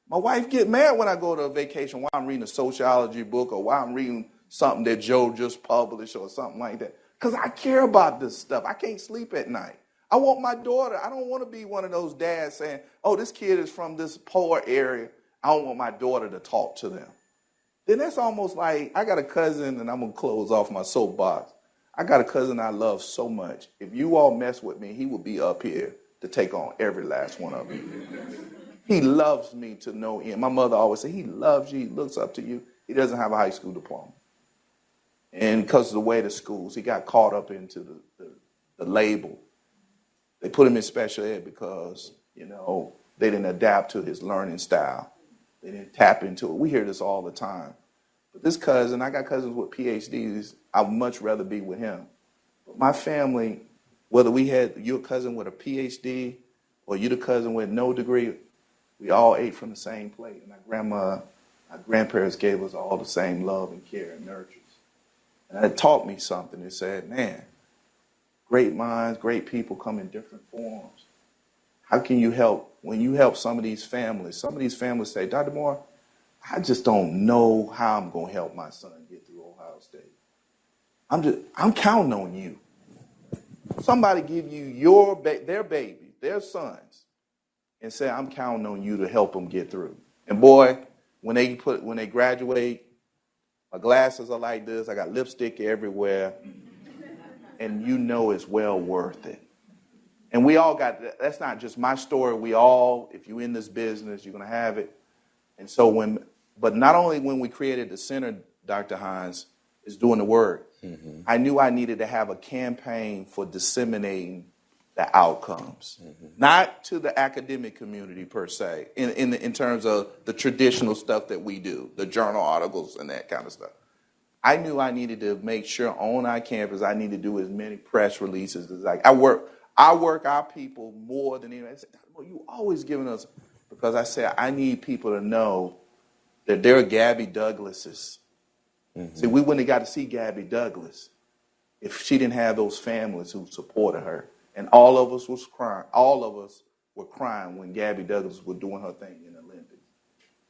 Speaker 3: My wife get mad when I go to a vacation while I'm reading a sociology book or while I'm reading something that Joe just published or something like that. Because I care about this stuff. I can't sleep at night. I want my daughter. I don't want to be one of those dads saying, oh, this kid is from this poor area. I don't want my daughter to talk to them. Then that's almost like I got a cousin, and I'm going to close off my soapbox. I got a cousin I love so much. If you all mess with me, he will be up here to take on every last one of you. He loves me to no end. My mother always said, he loves you, he looks up to you. He doesn't have a high school diploma. And because of the way the schools, he got caught up into the label. They put him in special ed because, they didn't adapt to his learning style. They didn't tap into it. We hear this all the time. But this cousin, I got cousins with PhDs. I'd much rather be with him. But my family, whether you're a cousin with a PhD or you're the cousin with no degree, we all ate from the same plate. And our grandparents gave us all the same love and care and nurtures. And it taught me something. It said, man, great minds, great people come in different forms. How can you help? When you help some of these families say, Dr. Moore, I just don't know how I'm going to help my son get through Ohio State. I'm counting on you. Somebody give you their baby, their sons, and say, I'm counting on you to help them get through. And boy, when they graduate, my glasses are like this. I got lipstick everywhere. And it's well worth it. And we all that's not just my story. If you're in this business, you're going to have it. And so but not only when we created the center, Dr. Hines is doing the work. Mm-hmm. I knew I needed to have a campaign for disseminating the outcomes, not to the academic community per se, in terms of the traditional stuff that we do, the journal articles and that kind of stuff. I knew I needed to make sure on our campus I need to do as many press releases as I work our people more than anyone. I said, well, you always giving us, because I said I need people to know that there are Gabby Douglases. Mm-hmm. See, we wouldn't have got to see Gabby Douglas if she didn't have those families who supported her. And all of us was crying. All of us were crying when Gabby Douglas was doing her thing in the Olympics.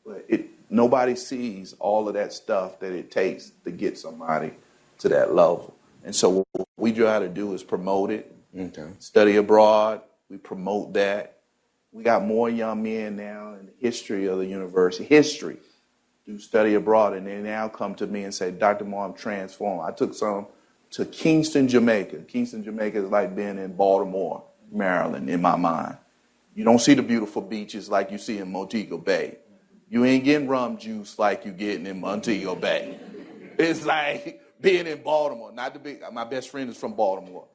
Speaker 3: But nobody sees all of that stuff that it takes to get somebody to that level. And so what we try to do is promote it. Okay. Study abroad, we promote that. We got more young men now in the history of the university. History. do study abroad, and they now come to me and say, Dr. Moore, I'm transformed. I took some to Kingston, Jamaica. Kingston, Jamaica is like being in Baltimore, Maryland, in my mind. You don't see the beautiful beaches like you see in Montego Bay. You ain't getting rum juice like you getting in Montego Bay. It's like being in Baltimore. My best friend is from Baltimore.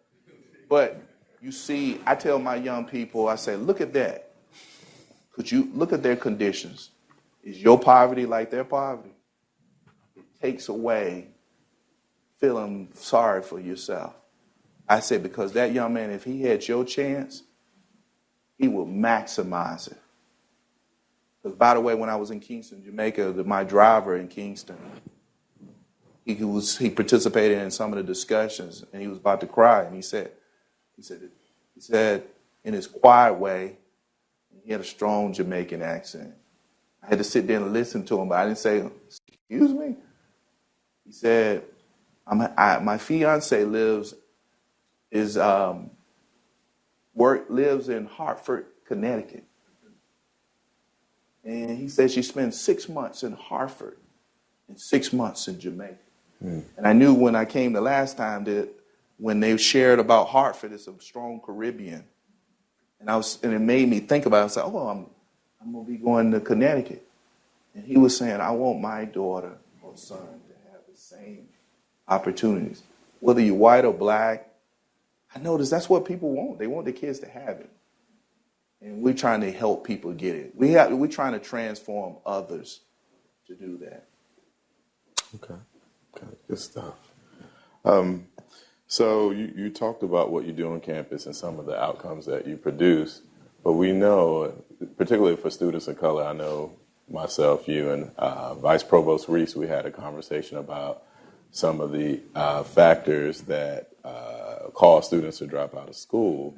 Speaker 3: But you see, I tell my young people, I say, look at that. Could you look at their conditions? Is your poverty like their poverty? It takes away feeling sorry for yourself. I said, because that young man, if he had your chance, he will maximize it. Because, by the way, when I was in Kingston, Jamaica, my driver in Kingston, he participated in some of the discussions, and he was about to cry, and he said in his quiet way, he had a strong Jamaican accent. I had to sit there and listen to him, but I didn't say, excuse me. He said, my fiance lives in Hartford, Connecticut. And he said she spends 6 months in Hartford and 6 months in Jamaica. And I knew when I came the last time that when they shared about Hartford, it's a strong Caribbean. And it made me think about it. I said, I'm going to be going to Connecticut. And he was saying, I want my daughter or son to have the same opportunities. Whether you're white or black, I noticed that's what people want. They want their kids to have it. And we're trying to help people get it. We're trying to transform others to do that.
Speaker 2: Okay, good stuff. So you talked about what you do on campus and some of the outcomes that you produce, but we know, particularly for students of color, I know myself, you, and Vice Provost Reese, we had a conversation about some of the factors that cause students to drop out of school.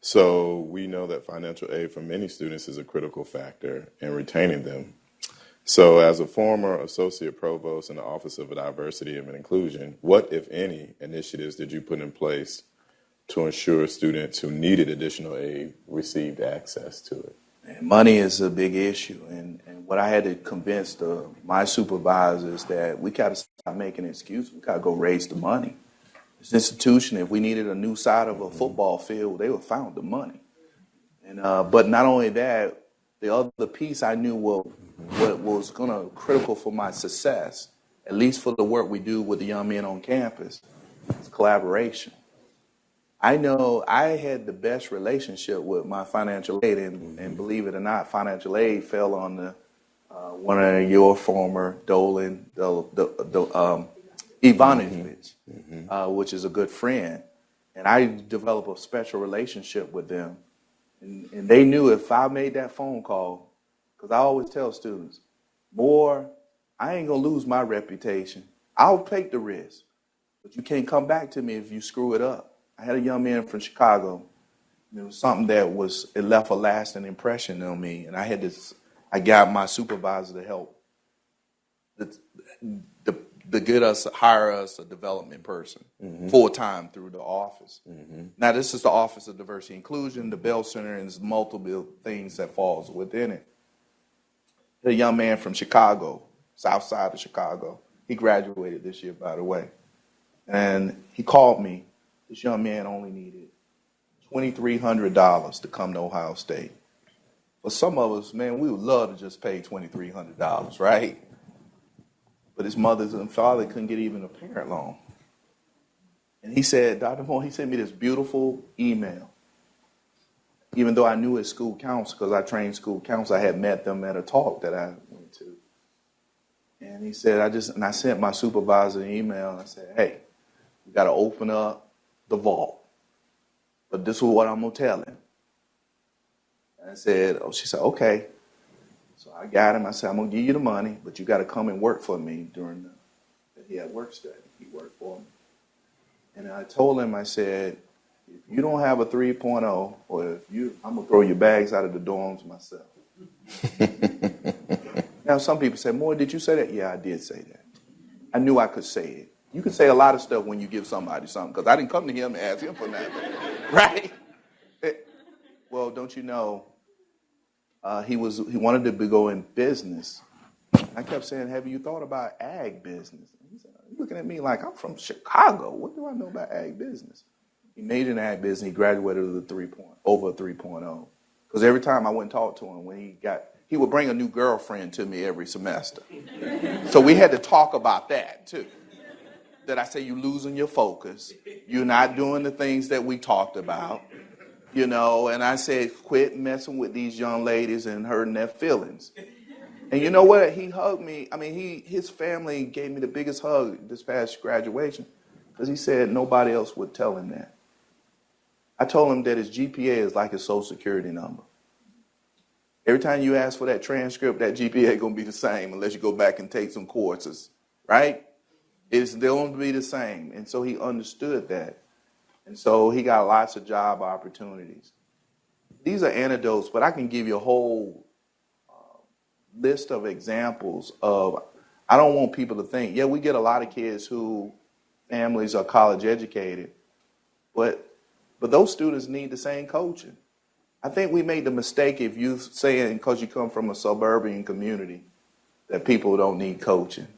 Speaker 2: So we know that financial aid for many students is a critical factor in retaining them. So as a former associate provost in the Office of Diversity and Inclusion, what, if any, initiatives did you put in place to ensure students who needed additional aid received access to it?
Speaker 3: And money is a big issue. And what I had to convince my supervisors that we got to stop making excuses. We got to go raise the money. This institution, if we needed a new side of a football field, they would have found the money. And but not only that, the other piece I knew what was critical for my success, at least for the work we do with the young men on campus, is collaboration. I know I had the best relationship with my financial aid, and believe it or not, financial aid fell on one of your former Dolan, Ivanovich, which is a good friend. And I developed a special relationship with them. And they knew if I made that phone call, because I always tell students, Moore, I ain't going to lose my reputation. I'll take the risk, but you can't come back to me if you screw it up. I had a young man from Chicago. And it was something it left a lasting impression on me. And I got my supervisor to help hire us a development person full time through the office. Now this is the Office of Diversity and Inclusion, the Bell Center, and there's multiple things that falls within it. A young man from Chicago, south side of Chicago. He graduated this year, by the way. And he called me. This young man only needed $2,300 to come to Ohio State. For some of us, man, we would love to just pay $2,300, right? But his mother and father couldn't get even a parent loan. And he said, Dr. Moore, he sent me this beautiful email. Even though I knew his school counsel, because I trained school counsel, I had met them at a talk that I went to. And he said, I sent my supervisor an email, and I said, hey, we got to open up the vault. But this is what I'm going to tell him. And I said, she said, okay. So I got him. I said, I'm going to give you the money, but you got to come and work for me during he had work study. He worked for me. And I told him, I said, if you don't have a 3.0, or I'm going to throw your bags out of the dorms myself. Now, some people say, Moore, did you say that? Yeah, I did say that. I knew I could say it. You can say a lot of stuff when you give somebody something, because I didn't come to him and ask him for nothing, right? Well, don't you know, he wanted to go in business, I kept saying, have you thought about ag business? And he said, you're looking at me like I'm from Chicago. What do I know about ag business? He majored in ag business. He graduated with over a 3.0. Because every time I went and talked to him, he would bring a new girlfriend to me every semester. So we had to talk about that too. That I say, you're losing your focus. You're not doing the things that we talked about. And I said, quit messing with these young ladies and hurting their feelings. And you know what? He hugged me. I mean, his family gave me the biggest hug this past graduation because he said nobody else would tell him that. I told him that his GPA is like his social security number. Every time you ask for that transcript, that GPA is going to be the same unless you go back and take some courses, right? They're going to be the same. And so he understood that. And so he got lots of job opportunities. These are anecdotes, but I can give you a whole list of examples of, I don't want people to think, we get a lot of kids who families are college educated, but those students need the same coaching. I think we made the mistake if you saying because you come from a suburban community that people don't need coaching.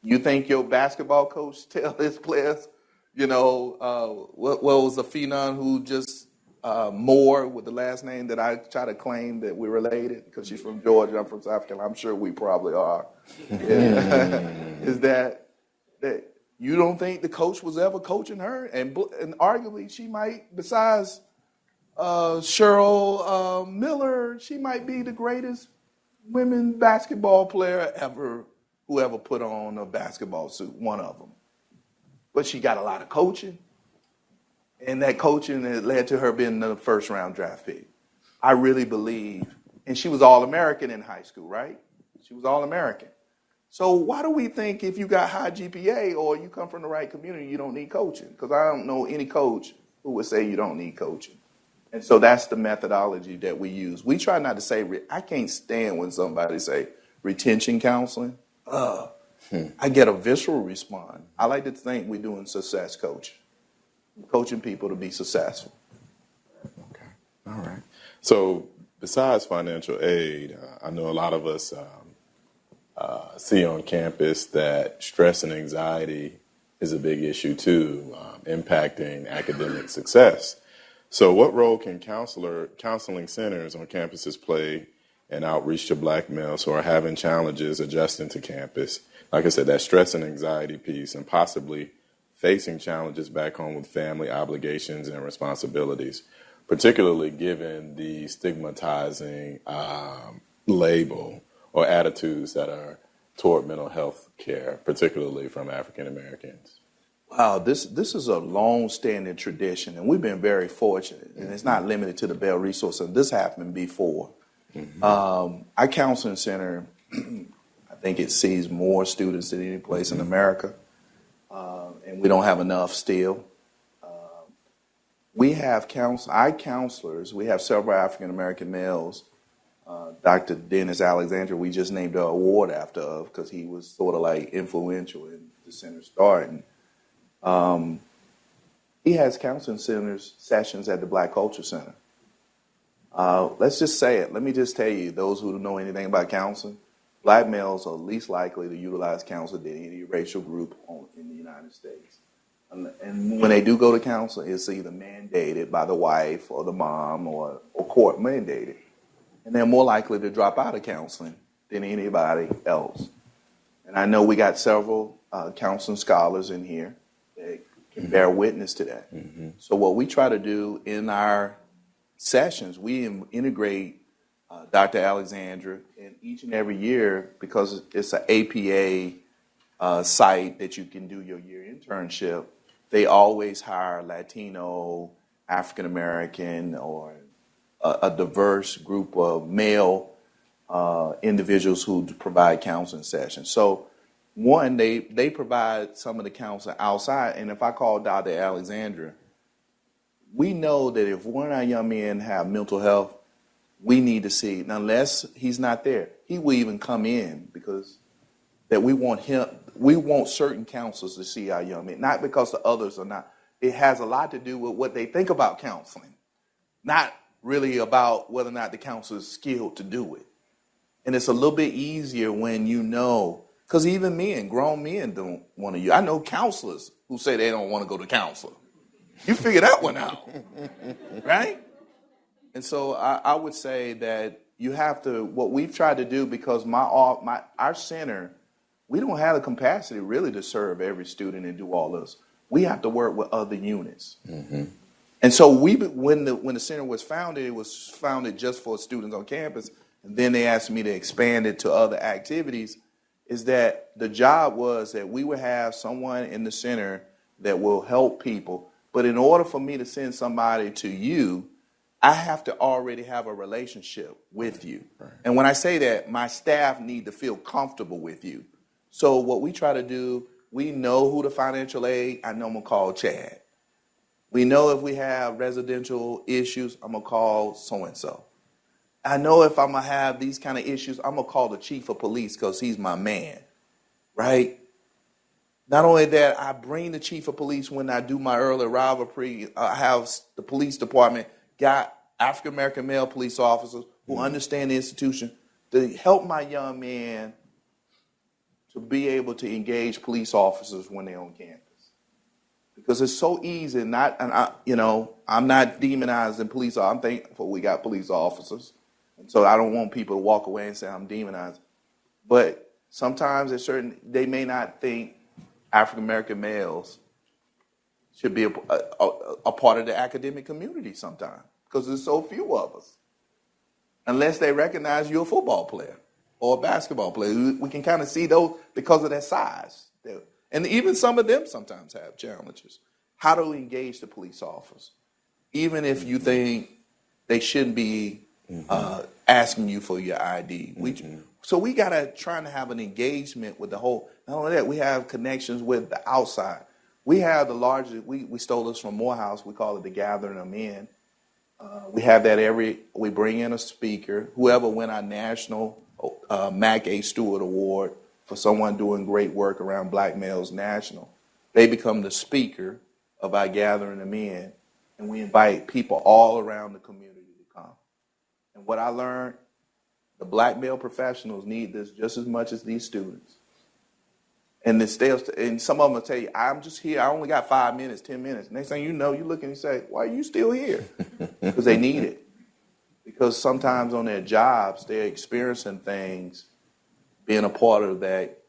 Speaker 3: You think your basketball coach tell his players, what was the phenom who just Moore with the last name that I try to claim that we're related because she's from Georgia, I'm from South Carolina. I'm sure we probably are. Is that you don't think the coach was ever coaching her, and arguably she might, besides Cheryl Miller, she might be the greatest women basketball player who ever put on a basketball suit, one of them. But she got a lot of coaching, and that coaching has led to her being the first round draft pick. I really believe, and she was All-American in high school, right? She was All-American. So why do we think if you got high GPA or you come from the right community, you don't need coaching? Because I don't know any coach who would say you don't need coaching. And so that's the methodology that we use. We try not to say, I can't stand when somebody say retention counseling. I get a visceral response. I like to think we're doing success coaching, coaching people to be successful.
Speaker 2: Okay, all right. So besides financial aid, I know a lot of us see on campus that stress and anxiety is a big issue too, impacting academic success. So what role can counseling centers on campuses play in outreach to Black males who are having challenges adjusting to campus? Like I said, that stress and anxiety piece, and possibly facing challenges back home with family obligations and responsibilities, particularly given the stigmatizing label or attitudes that are toward mental health care, particularly from African Americans.
Speaker 3: Wow, this is a long-standing tradition, and we've been very fortunate, and it's not limited to the Bell Resource Center. This happened before. Our counseling center, I think it sees more students than any place in America, and we don't have enough still. We have our counselors. We have several African-American males. Dr. Dennis Alexander, we just named an award after because he was sort of like influential in the center starting. He has counseling sessions at the Black Culture Center. Let's just say it. Let me just tell you, those who don't know anything about counseling, Black males are least likely to utilize counseling than any racial group in the United States. And when they do go to counseling, it's either mandated by the wife or the mom or court mandated. And they're more likely to drop out of counseling than anybody else. And I know we got several counseling scholars in here that can bear witness to that. So what we try to do in our sessions, we integrate Dr. Alexandra, and each and every year, because it's an APA site that you can do your year internship, they always hire Latino, African American, or a diverse group of male individuals who provide counseling sessions. So one, they provide some of the counseling outside, and if I call Dr. Alexandra, we know that if one of our young men have mental health, we need to see, unless he's not there, he will even come in because that we want certain counselors to see our young men, not because the others are not. It has a lot to do with what they think about counseling, not really about whether or not the counselor is skilled to do it. And it's a little bit easier when you know, because even men, grown men don't want to use. I know counselors who say they don't want to go to counselor. You figure that one out, right? And so I would say that you have to, what we've tried to do, because our center, we don't have the capacity really to serve every student and do all this. We have to work with other units. Mm-hmm. And so when the center was founded, it was founded just for students on campus. And then they asked me to expand it to other activities. Is that the job was that we would have someone in the center that will help people. But in order for me to send somebody to you, I have to already have a relationship with you. Right. And when I say that, my staff need to feel comfortable with you. So what we try to do, we know who the financial aid, I know I'm going to call Chad. We know if we have residential issues, I'm going to call so-and-so. I know if I'm going to have these kind of issues, I'm going to call the chief of police because he's my man, right? Not only that, I bring the chief of police when I do my early arrival I have the police department got African-American male police officers who understand the institution to help my young man to be able to engage police officers when they're on campus. Because it's so easy, I'm not demonizing police. I'm thankful we got police officers. And so I don't want people to walk away and say I'm demonizing. But sometimes they may not think African-American males should be a part of the academic community sometimes, because there's so few of us. Unless they recognize you're a football player or a basketball player. We can kind of see those because of their size. And even some of them sometimes have challenges. How to engage the police officers, even if you think they shouldn't be asking you for your ID. So we got to try to have an engagement with the whole. Not only that, we have connections with the outside. We have the largest, we stole this from Morehouse. We call it the Gathering of Men. We have that we bring in a speaker. Whoever win our national Mac A. Stewart Award for someone doing great work around black males national, they become the speaker of our Gathering of Men. And we invite people all around the community to come. And what I learned, the black male professionals need this just as much as these students. And some of them will tell you, I'm just here. I only got 5 minutes, 10 minutes. Next thing you know, you look and you say, why are you still here? Because they need it. Because sometimes on their jobs, they're experiencing things being a part of that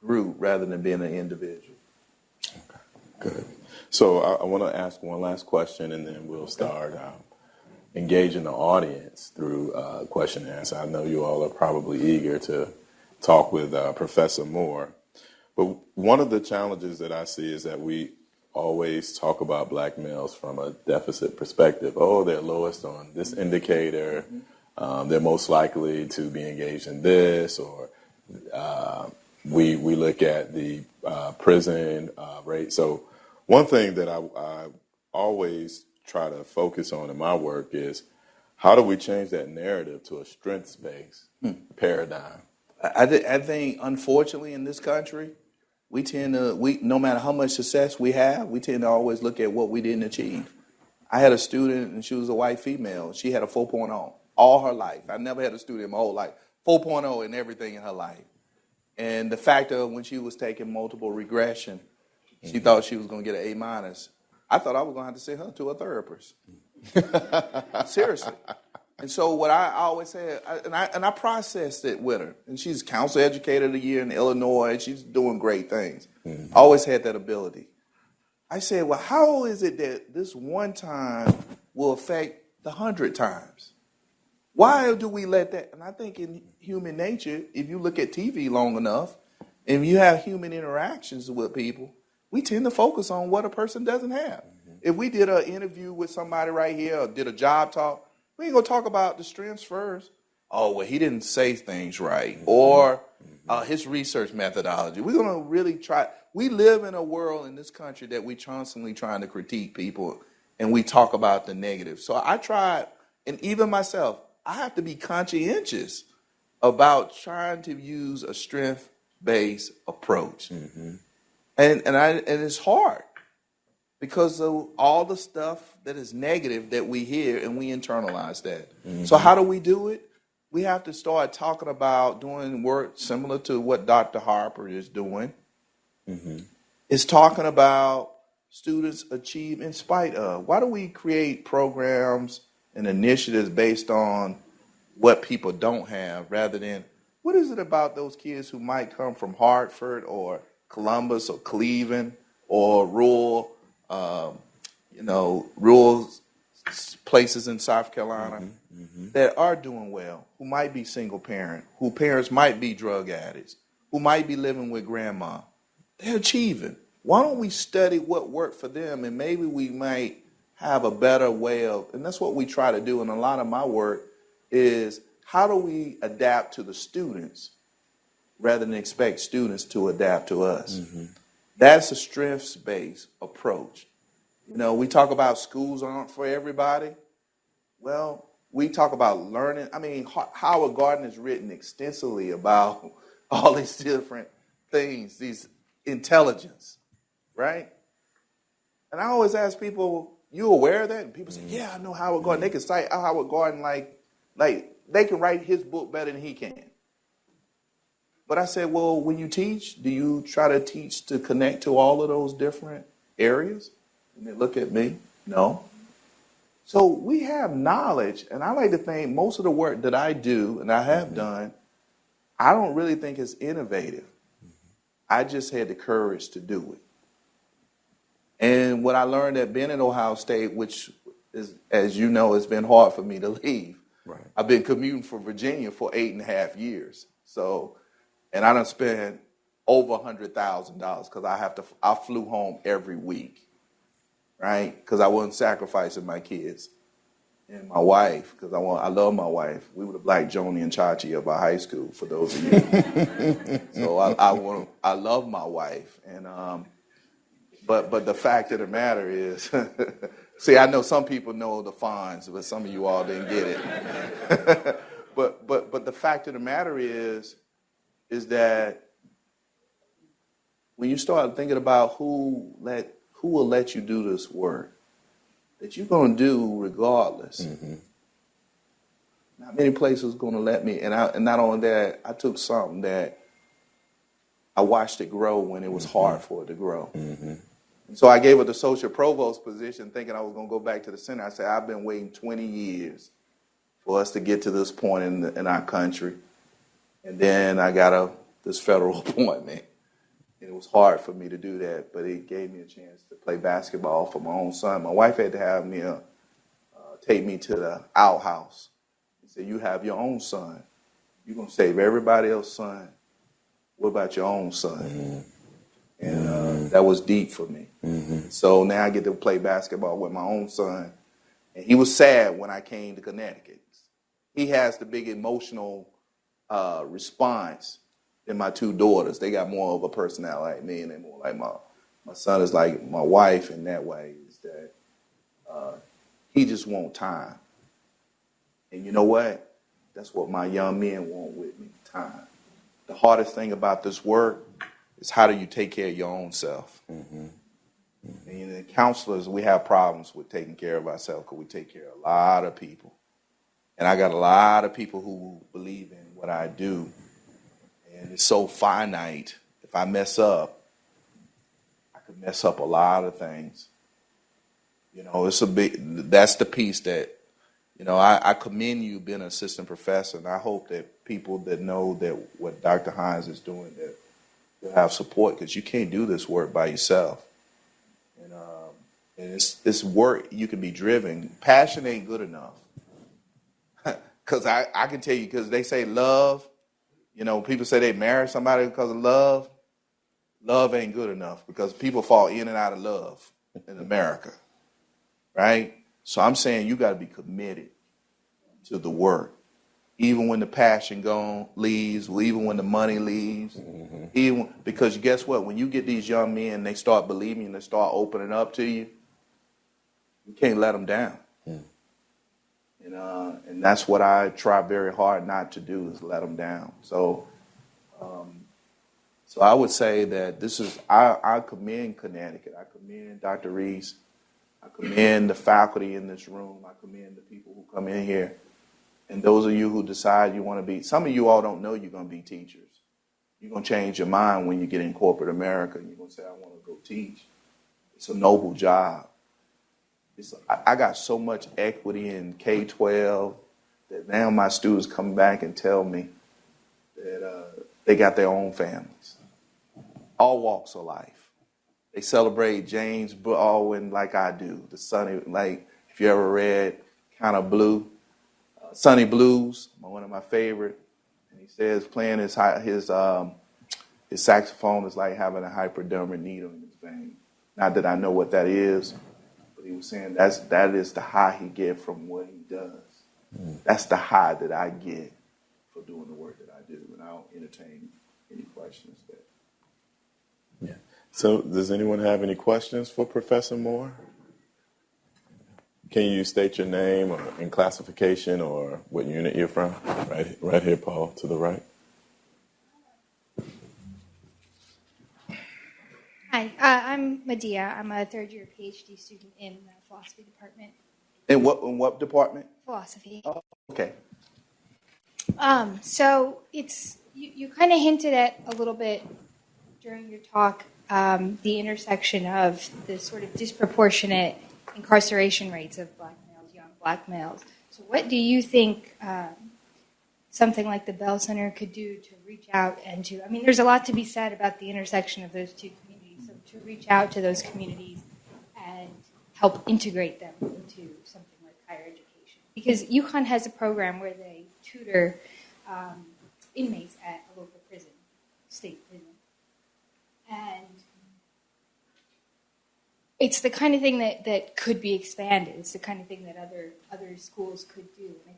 Speaker 3: group rather than being an individual.
Speaker 2: Okay, good. So I want to ask one last question, and then we'll start engaging the audience through question and answer. I know you all are probably eager to talk with Professor Moore. But one of the challenges that I see is that we always talk about black males from a deficit perspective. Oh, they're lowest on this indicator. They're most likely to be engaged in this, or we look at the prison rate. So one thing that I always try to focus on in my work is how do we change that narrative to a strengths-based paradigm?
Speaker 3: I think, unfortunately, in this country, we tend to, no matter how much success we have, we tend to always look at what we didn't achieve. I had a student, and she was a white female. She had a 4.0 all her life. I never had a student in my whole life. 4.0 in everything in her life. And the fact of when she was taking multiple regression, she thought she was going to get an A minus. I thought I was going to have to send her to a therapist. Seriously. And so what I always said, I processed it with her. And she's council educator of the year in Illinois. She's doing great things. I always had that ability. I said, well, how is it that this one time will affect the 100 times? Why do we let that? And I think in human nature, if you look at TV long enough, and you have human interactions with people, we tend to focus on what a person doesn't have. If we did an interview with somebody right here or did a job talk, we ain't going to talk about the strengths first. Oh, well, he didn't say things right. Or his research methodology. We're going to really try. We live in a world in this country that we constantly trying to critique people, and we talk about the negative. So I tried, and even myself, I have to be conscientious about trying to use a strength-based approach. And it's hard because of all the stuff that is negative that we hear and we internalize that. So how do we do it? we have to start talking about doing work similar to what Dr. Harper is doing. It's talking about students achieve in spite of. Why do we create programs and initiatives based on what people don't have rather than what is it about those kids who might come from Hartford or Columbus or Cleveland or rural places in South Carolina that are doing well, who might be single parent, who parents might be drug addicts, who might be living with grandma. They're achieving. Why don't we study what worked for them, and maybe we might have a better way of, and that's what we try to do. And a lot of my work is how do we adapt to the students rather than expect students to adapt to us. That's a strengths-based approach. You know, we talk about schools aren't for everybody. Well, we talk about learning. I mean, Howard Gardner has written extensively about all these different things, these intelligence, right? And I always ask people, you aware of that? And people say, yeah, I know Howard Gardner. They can cite Howard Gardner like they can write his book better than he can. But I said, well, when you teach, do you try to teach to connect to all of those different areas? And they look at me, no. So we have knowledge, and I like to think most of the work that I do and I have done, I don't really think it's innovative. I just had the courage to do it. And what I learned at being at Ohio State, which is, as you know, it's been hard for me to leave.
Speaker 2: Right.
Speaker 3: I've been commuting from Virginia for 8.5 years. So, and I done spent over $100,000 because I flew home every week, right? Because I wasn't sacrificing my kids and my wife, because I love my wife. We were the Black Joni and Chachi of our high school, for those of you. So I love my wife, and but the fact of the matter is, see, I know some people know the Fonz, but some of you all didn't get it. but the fact of the matter is that when you start thinking about who will let you do this work that you're going to do regardless. Not many places going to let me, and not only that, I took something that I watched it grow when it was hard for it to grow. And so I gave her the social provost position thinking I was going to go back to the center. I said, I've been waiting 20 years for us to get to this point in our country. And then I got this federal appointment. And it was hard for me to do that, but it gave me a chance to play basketball for my own son. My wife had to have me take me to the outhouse. She said, you have your own son. You're going to save everybody else's son. What about your own son? And that was deep for me. So now I get to play basketball with my own son. And he was sad when I came to Connecticut. He has the big emotional response than my two daughters. They got more of a personality like me, and they're more like my son is like my wife in that way, is that he just wants time. And you know what? That's what my young men want with me, time. The hardest thing about this work is how do you take care of your own self? And the counselors, we have problems with taking care of ourselves because we take care of a lot of people. And I got a lot of people who believe in what I do. And it's so finite. If I mess up, I could mess up a lot of things. You know, that's the piece that, you know, I commend you being an assistant professor, and I hope that people that know that what Dr. Hines is doing, that you'll have support, because you can't do this work by yourself. And it's work you can be driven. Passion ain't good enough. Because I can tell you, because they say love, you know, people say they marry somebody because of love. Love ain't good enough, because people fall in and out of love in America, right? So I'm saying you got to be committed to the work, even when the passion leaves, even when the money leaves, because guess what? When you get these young men, they start believing and they start opening up to you, you can't let them down. And that's what I try very hard not to do, is let them down. So I would say that I commend Connecticut. I commend Dr. Reese. I commend the faculty in this room. I commend the people who come in here. And those of you who decide you want to be, some of you all don't know you're going to be teachers. You're going to change your mind when you get in corporate America. You're going to say, I want to go teach. It's a noble job. I got so much equity in K-12 that now my students come back and tell me that they got their own families, all walks of life. They celebrate James Baldwin like I do. The Sunny, like if you ever read Kind of Blue, Sunny Blues, one of my favorite. And he says playing his saxophone is like having a hypodermic needle in his vein. Not that I know what that is, but he was saying that is the high he get from what he does. That's the high that I get for doing the work that I do, and I'll entertain any questions there.
Speaker 2: Yeah. So does anyone have any questions for Professor Moore? Can you state your name or in classification or what unit you're from? Right here, Paul, to the right.
Speaker 4: Hi, I'm Medea. I'm a third-year PhD student in the philosophy department.
Speaker 3: In what department?
Speaker 4: Philosophy.
Speaker 3: Oh, okay.
Speaker 4: So it's you kind of hinted at a little bit during your talk the intersection of the sort of disproportionate incarceration rates of black males, young black males. So what do you think something like the Bell Center could do to reach out and to, I mean, there's a lot to be said about the intersection of those two communities, so to reach out to those communities and help integrate them into something like higher education? Because UConn has a program where they tutor inmates at a local prison, state prison. And it's the kind of thing that could be expanded. It's the kind of thing that other schools could do. And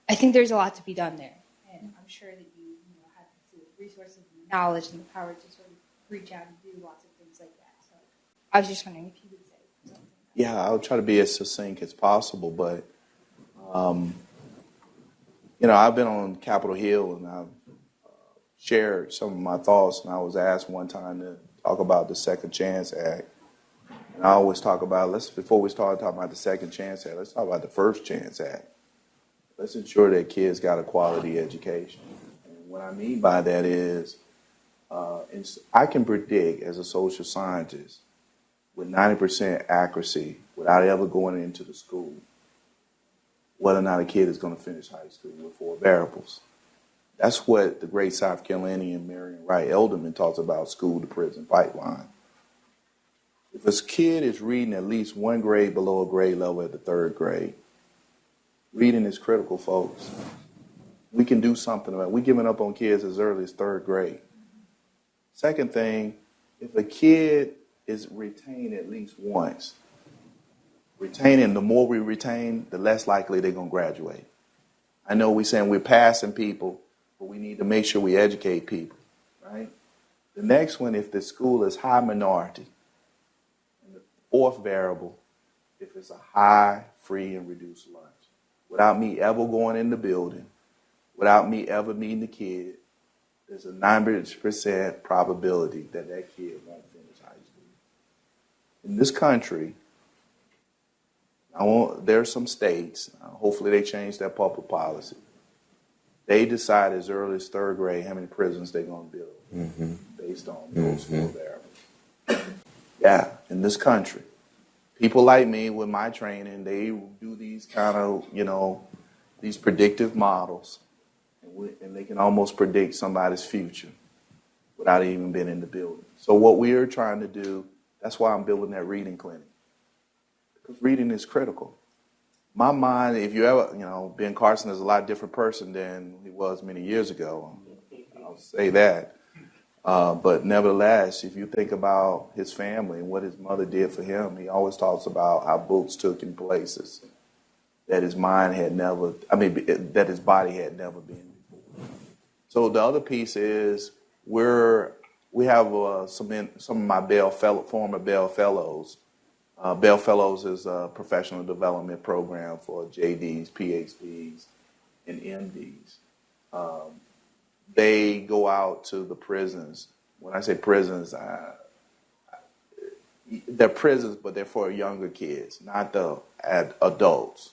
Speaker 4: I think there's a lot to be done there. And I'm sure that you have the resources and knowledge and the power to sort of reach out and do lots of things like that. So I was just wondering if you would say something.
Speaker 3: Yeah, I'll try to be as succinct as possible, but I've been on Capitol Hill and I've shared some of my thoughts, and I was asked one time to talk about the Second Chance Act. And I always talk about, before we start talking about the Second Chance Act, let's talk about the First Chance Act. Let's ensure that kids got a quality education. And what I mean by that is, I can predict as a social scientist with 90% accuracy, without ever going into the school, whether or not a kid is going to finish high school with 4 variables. That's what the great South Carolinian Marion Wright Elderman talks about, school to prison pipeline. If a kid is reading at least 1 grade below a grade level at the 3rd grade, reading is critical, folks. We can do something about it. We're giving up on kids as early as 3rd grade. Second thing, if a kid is retained at least once, retaining, the more we retain, the less likely they're going to graduate. I know we're saying we're passing people, but we need to make sure we educate people, right? The next one, if the school is high minority, and the 4th variable, if it's a high, free, and reduced lunch, without me ever going in the building, without me ever meeting the kid, there's a 90% probability that that kid won't finish high school. In this country, there are some states, hopefully they change their public policy. They decide as early as 3rd grade how many prisons they're going to build based on those 4 variables. Yeah, in this country. People like me with my training, they do these kind of, these predictive models, and they can almost predict somebody's future without even being in the building. So what we are trying to do, that's why I'm building that reading clinic. Because reading is critical. My mind, if you ever, Ben Carson is a lot different person than he was many years ago. I'll say that. But nevertheless, if you think about his family and what his mother did for him, he always talks about how books took him places that his mind had never, that his body had never been before. So the other piece is we have some of my former Bell Fellows. Bell Fellows is a professional development program for JDs, PhDs, and MDs. They go out to the prisons. When I say prisons, they're prisons, but they're for younger kids, not the adults.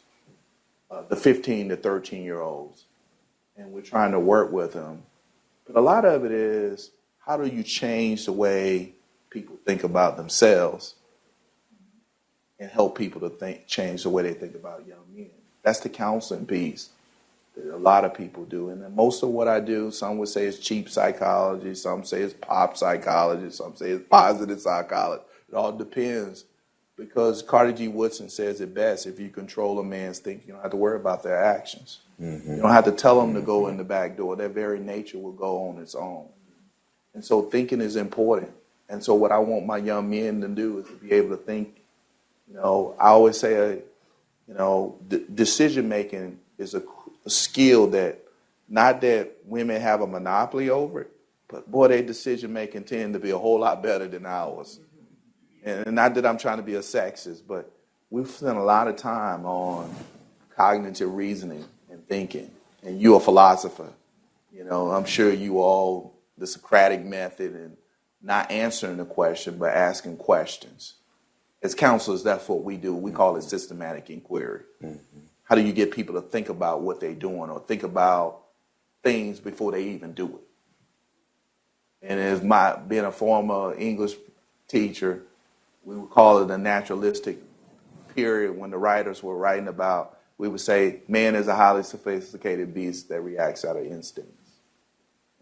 Speaker 3: the 15 to 13-year-olds, and we're trying to work with them. But a lot of it is, how do you change the way people think about themselves and help people to change the way they think about young men? That's the counseling piece that a lot of people do. And then most of what I do, some would say it's cheap psychology, some say it's pop psychology, some say it's positive psychology. It all depends, because Carter G. Woodson says it best: if you control a man's thinking, you don't have to worry about their actions. You don't have to tell them to go in the back door. Their very nature will go on its own. And so thinking is important. And so what I want my young men to do is to be able to think. I always say, decision making is a skill that, not that women have a monopoly over it, but boy, their decision making tend to be a whole lot better than ours. And not that I'm trying to be a sexist, but we've spent a lot of time on cognitive reasoning and thinking. And you're a philosopher. I'm sure you all, the Socratic method, and not answering the question, but asking questions. As counselors, that's what we do. We call it systematic inquiry. How do you get people to think about what they're doing, or think about things before they even do it? And as being a former English teacher, we would call it a naturalistic period when the writers were writing about, we would say, man is a highly sophisticated beast that reacts out of instincts.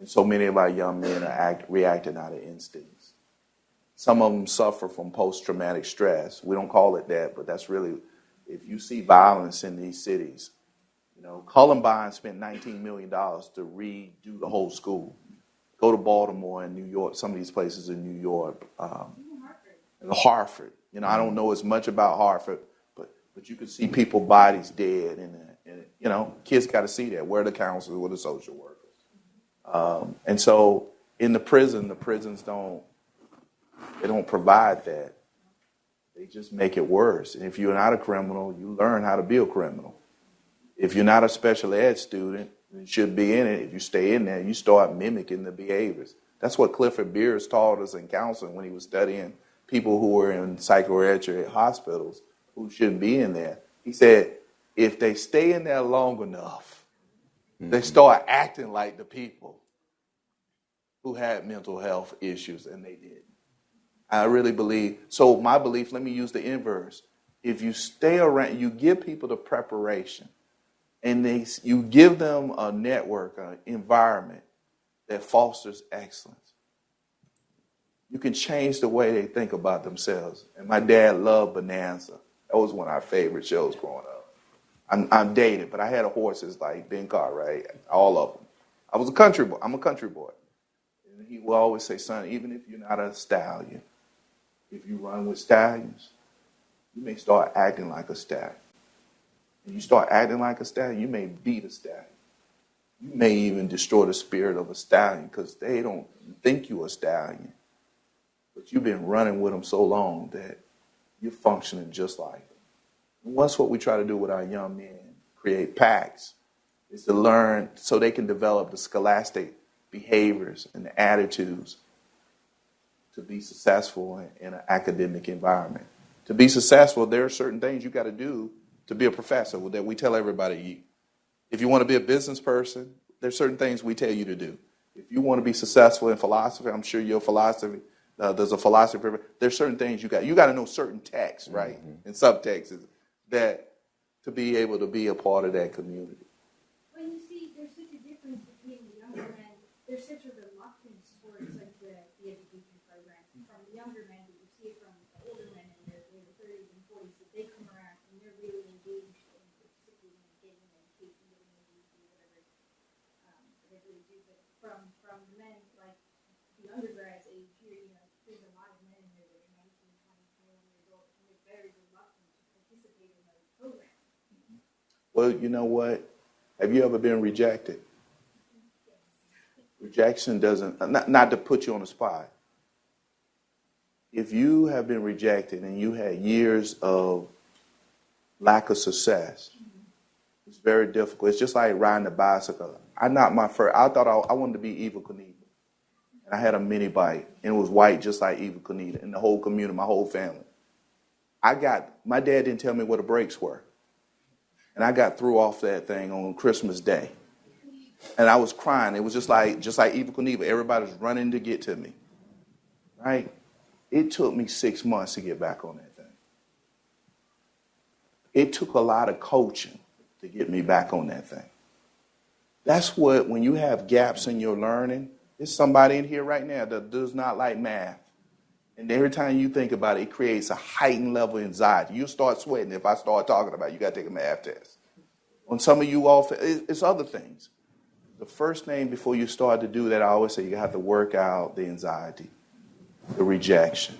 Speaker 3: And so many of our young men are reacting out of instincts. Some of them suffer from post-traumatic stress. We don't call it that, but that's really, if you see violence in these cities, Columbine spent $19 million to redo the whole school. Go to Baltimore and New York, some of these places in New York, and Hartford. I don't know as much about Hartford, but you can see people's bodies dead, and kids got to see that. Where are the counselors? Where are the social workers? And so in the prisons don't provide that. They just make it worse. And if you're not a criminal, you learn how to be a criminal. If you're not a special ed student, you should be in it. If you stay in there, you start mimicking the behaviors. That's what Clifford Beers taught us in counseling when he was studying people who were in psychiatric hospitals who shouldn't be in there. He said, if they stay in there long enough, they start acting like the people who had mental health issues, and they did. I really believe. So my belief, let me use the inverse. If you stay around, you give people the preparation, and you give them a network, an environment that fosters excellence, you can change the way they think about themselves. And my dad loved Bonanza. That was one of our favorite shows growing up. I'm dated, but I had horses like Ben Cartwright, all of them. I was a country boy. I'm a country boy. And he would always say, son, even if you're not a stallion, if you run with stallions, you may start acting like a stallion. And you start acting like a stallion, you may beat a stallion. You may even destroy the spirit of a stallion, because they don't think you're a stallion. But you've been running with them so long that you're functioning just like them. And that's what we try to do with our young men, create packs, is to learn so they can develop the scholastic behaviors and the attitudes to be successful in an academic environment. To be successful, there are certain things you got to do to be a professor that we tell everybody. If you want to be a business person, there's certain things we tell you to do. If you want to be successful in philosophy, I'm sure your philosophy, there's a philosophy. There's certain things you got to know certain texts, right? And subtexts that to be able to be a part of that community.
Speaker 5: Well, you see, there's such a difference between the younger men. There's such a reluctance towards like the education program from the younger men, but you see it from the older men in their 30s and 40s that they come around and they're really engaged in participating in getting education, getting education, whatever they really do. But from the men, like the undergrads age here, there's a lot of men in there that are 19, 20, 21 years old, and they're very reluctant to participate in those programs.
Speaker 3: Well, you know what? Have you ever been rejected? Rejection doesn't, not to put you on the spot. If you have been rejected and you had years of lack of success, it's very difficult. It's just like riding a bicycle. I thought I wanted to be Eva Knievel. And I had a mini bike, and it was white just like Eva Knievel, and the whole community, my whole family. My dad didn't tell me what the brakes were. And I got threw off that thing on Christmas Day. And I was crying. It was just like Eva Knievel. Everybody was running to get to me. Right? It took me 6 months to get back on that thing. It took a lot of coaching to get me back on that thing. That's what, when you have gaps in your learning, there's somebody in here right now that does not like math. And every time you think about it, it creates a heightened level of anxiety. You start sweating if I start talking about it. You got to take a math test. On some of you all, it's other things. The first thing before you start to do that, I always say you have to work out the anxiety, the rejection.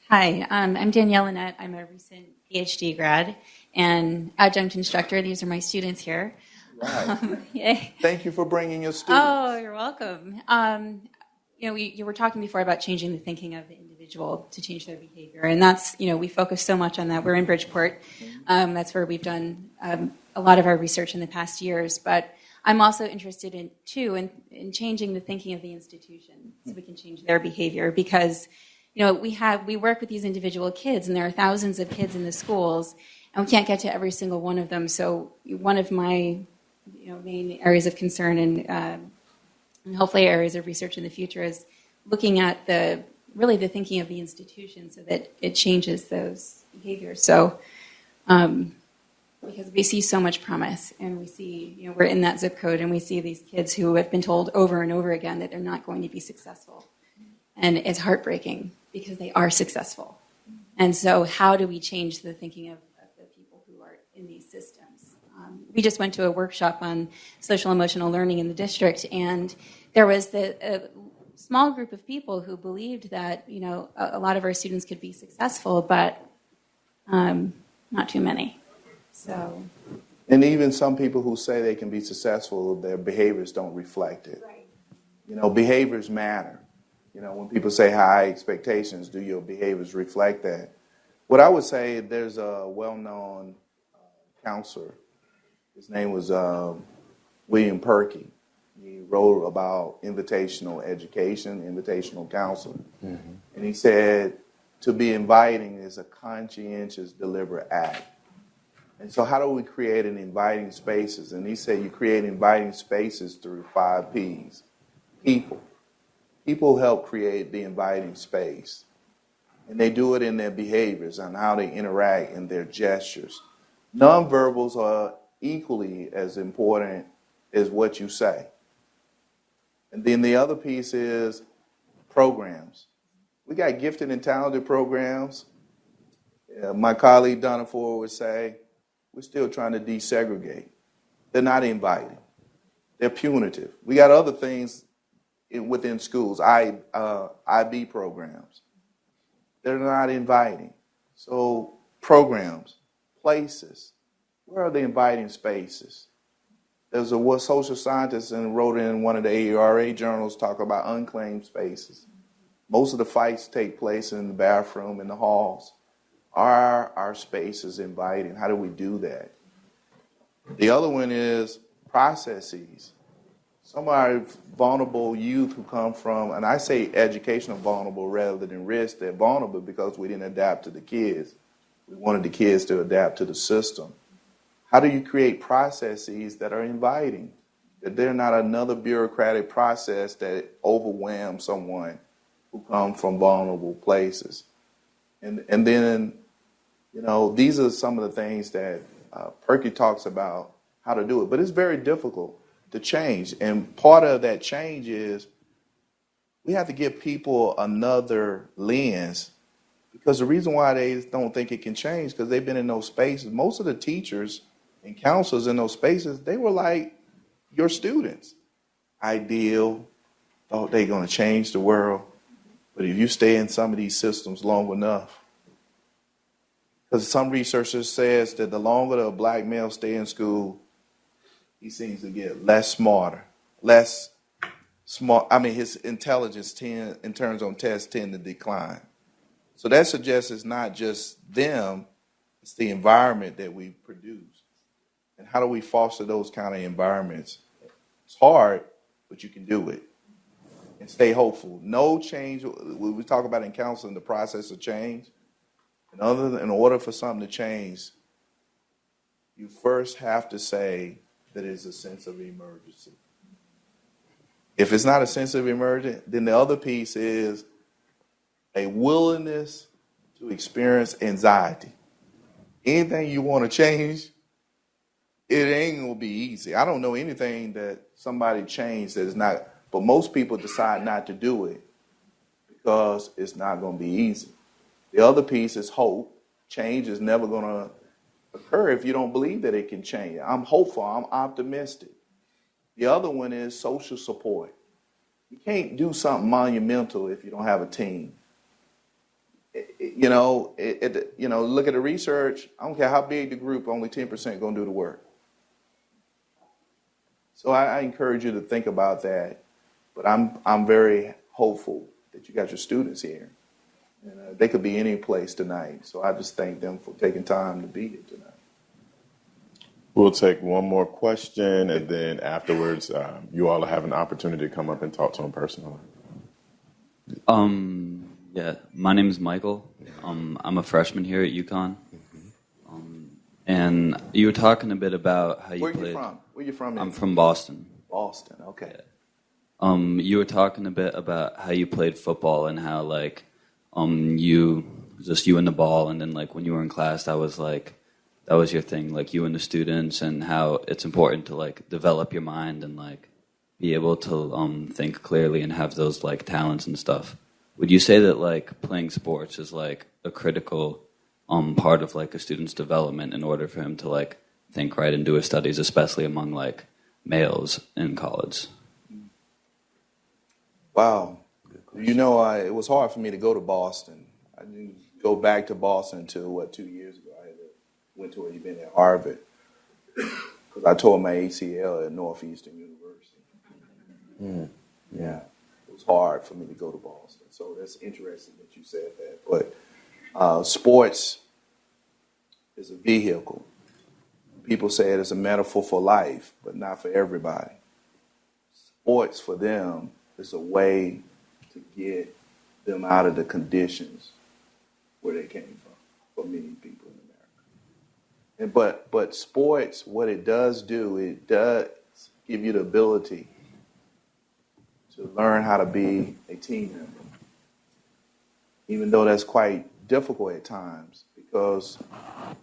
Speaker 6: Hi, I'm Danielle Lynette. I'm a recent PhD grad and adjunct instructor. These are my students here.
Speaker 3: Right.
Speaker 6: Yay.
Speaker 3: Thank you for bringing your students.
Speaker 6: Oh, you're welcome. You were talking before about changing the thinking of the individual to change their behavior, and that's, we focus so much on that. We're in Bridgeport. That's where we've done a lot of our research in the past years, but I'm also interested in changing the thinking of the institution so we can change their behavior, because we work with these individual kids, and there are thousands of kids in the schools, and we can't get to every single one of them. So one of my main areas of concern and hopefully areas of research in the future is looking at the thinking of the institution so that it changes those behaviors. So because we see so much promise, and we see, we're in that zip code, and we see these kids who have been told over and over again that they're not going to be successful. And it's heartbreaking because they are successful. And so how do we change the thinking of the people who are in these systems? We just went to a workshop on social emotional learning in the district, and there was a small group of people who believed that, a lot of our students could be successful, but not too many. So.
Speaker 3: And even some people who say they can be successful, their behaviors don't reflect it. Right. Behaviors matter. When people say high expectations, do your behaviors reflect that? What I would say, there's a well-known counselor. His name was William Perky. He wrote about invitational education, invitational counseling. Mm-hmm. And he said, to be inviting is a conscientious, deliberate act. And so how do we create an inviting spaces? And he said you create inviting spaces through 5 Ps. People. People help create the inviting space. And they do it in their behaviors and how they interact in their gestures. Nonverbals are equally as important as what you say. And then the other piece is programs. We got gifted and talented programs. My colleague Donna Ford would say, we're still trying to desegregate. They're not inviting. They're punitive. We got other things within schools, IB programs. They're not inviting. So programs, places, where are the inviting spaces? There's a social scientist and wrote in one of the AERA journals talk about unclaimed spaces. Most of the fights take place in the bathroom, in the halls. Are our spaces inviting? How do we do that? The other one is processes. Some of our vulnerable youth who come from, and I say educational vulnerable rather than risk, they're vulnerable because we didn't adapt to the kids. We wanted the kids to adapt to the system. How do you create processes that are inviting? That they're not another bureaucratic process that overwhelms someone who comes from vulnerable places. And then, these are some of the things that Perky talks about how to do it. But it's very difficult to change. And part of that change is we have to give people another lens, because the reason why they don't think it can change because they've been in those spaces. Most of the teachers and counselors in those spaces, they were like your students. Ideal, thought they're going to change the world. But if you stay in some of these systems long enough, because some researchers says that the longer a black male stay in school, he seems to get less smarter, less smart. I mean, his intelligence in terms on tests tend to decline. So that suggests it's not just them, it's the environment that we produce. And how do we foster those kind of environments? It's hard, but you can do it. and stay hopeful. No change. We talk about in counseling the process of change. In order for something to change, you first have to say that it's a sense of emergency. If it's not a sense of emergency, then the other piece is a willingness to experience anxiety. Anything you want to change, it ain't going to be easy. I don't know anything that somebody changed that is not, but most people decide not to do it because it's not going to be easy. The other piece is hope. Change is never going to occur if you don't believe that it can change. I'm hopeful. I'm optimistic. The other one is social support. You can't do something monumental if you don't have a team. Look at the research. I don't care how big the group, only 10% going to do the work. So I encourage you to think about that. But I'm very hopeful that you got your students here. And they could be any place tonight. So I just thank them for taking time to be here tonight.
Speaker 2: We'll take one more question, and then afterwards, you all have an opportunity to come up and talk to them personally.
Speaker 7: Yeah, my name is Michael. I'm a freshman here at UConn. And you were talking a bit about how you
Speaker 3: Where
Speaker 7: played.
Speaker 3: Where you from? Where you from?
Speaker 7: I'm from Boston.
Speaker 3: Boston, okay.
Speaker 7: You were talking a bit about how you played football and how you and the ball, and then when you were in class, that was your thing, you and the students, and how it's important to develop your mind and be able to think clearly and have those talents and stuff. Would you say that playing sports is a critical part of a student's development in order for him to think right and do his studies, especially among males in college?
Speaker 3: Wow. It was hard for me to go to Boston. I didn't go back to Boston until 2 years ago. I went to an event at Harvard because I tore my ACL at Northeastern University. Yeah, it was hard for me to go to Boston. So that's interesting that you said that. But sports is a vehicle. People say it is a metaphor for life, but not for everybody. Sports for them is a way to get them out of the conditions where they came from, for many people in America. But sports, what it does do, it does give you the ability to learn how to be a team member, even though that's quite difficult at times, because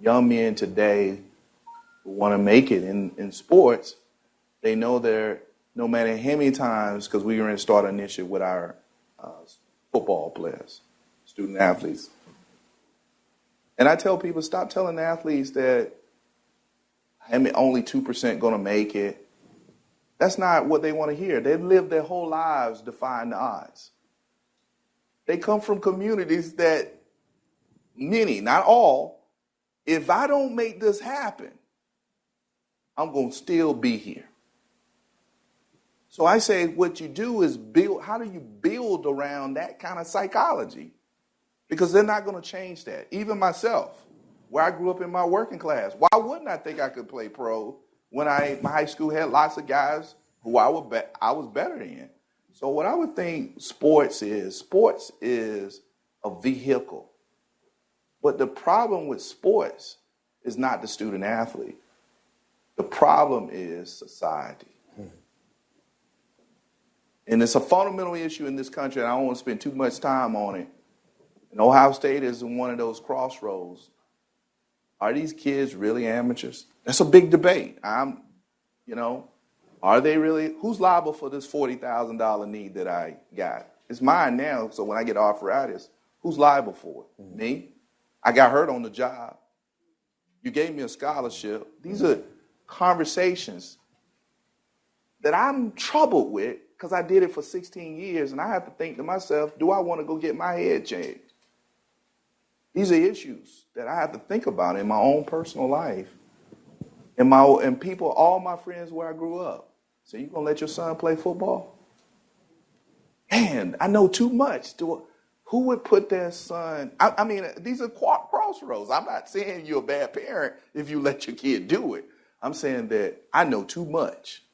Speaker 3: young men today who want to make it in sports, they know they're, no matter how many times, because we were going to start an initiative with our football players, student athletes. And I tell people, stop telling the athletes that only 2% going to make it. That's not what they want to hear. They've lived their whole lives defying the odds. They come from communities that many, not all, if I don't make this happen, I'm going to still be here. So I say what you do is build, how do you build around that kind of psychology? Because they're not going to change that. Even myself, where I grew up in my working class, why wouldn't I think I could play pro when my high school had lots of guys who I was better than? So what I would think sports is a vehicle. But the problem with sports is not the student athlete. The problem is society. And it's a fundamental issue in this country, and I don't want to spend too much time on it. And Ohio State is in one of those crossroads. Are these kids really amateurs? That's a big debate. Are they really? Who's liable for this $40,000 need that I got? It's mine now, so when I get arthritis, who's liable for it? Mm-hmm. Me? I got hurt on the job. You gave me a scholarship. These are conversations that I'm troubled with, because I did it for 16 years, and I have to think to myself, do I want to go get my head changed? These are issues that I have to think about in my own personal life. And people, all my friends where I grew up. So you going to let your son play football? Man, I know too much. Who would put their son? I mean, these are crossroads. I'm not saying you're a bad parent if you let your kid do it. I'm saying that I know too much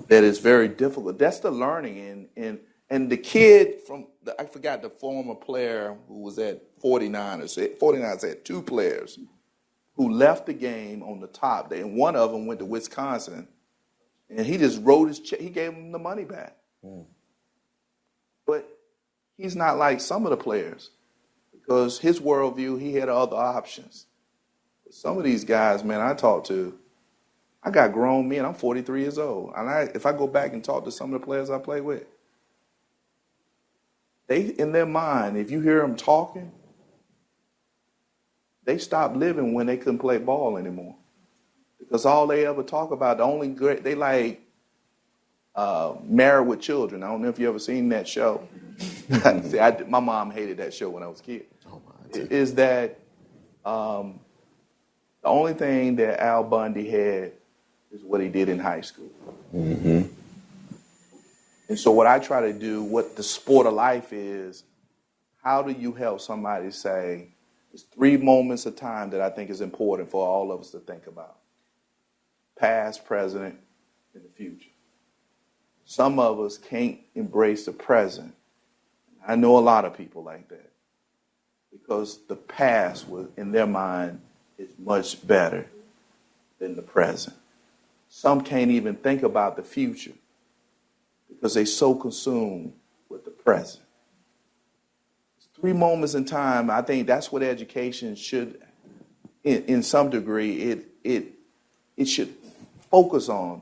Speaker 3: that is very difficult. That's the learning. And the kid I forgot the former player who was at 49ers. 49ers had two players who left the game on the top. And one of them went to Wisconsin, and he just wrote his check. He gave him the money back. But he's not like some of the players because his worldview, he had other options. But some of these guys, man, I talk to, I got grown men. I'm 43 years old. And if I go back and talk to some of the players I play with, they, in their mind, if you hear them talking, they stopped living when they couldn't play ball anymore. Because all they ever talk about, the only great, they like Married with Children. I don't know if you ever seen that show. See, my mom hated that show when I was a kid. Is that the only thing that Al Bundy had is what he did in high school.
Speaker 2: Mm-hmm.
Speaker 3: And so what I try to do, what the sport of life is, how do you help somebody say, there's 3 moments of time that I think is important for all of us to think about. Past, present, and the future. Some of us can't embrace the present. I know a lot of people like that. Because the past, was, in their mind, is much better than the present. Some can't even think about the future because they're so consumed with the present. 3 moments in time, I think that's what education should, in some degree, it should focus on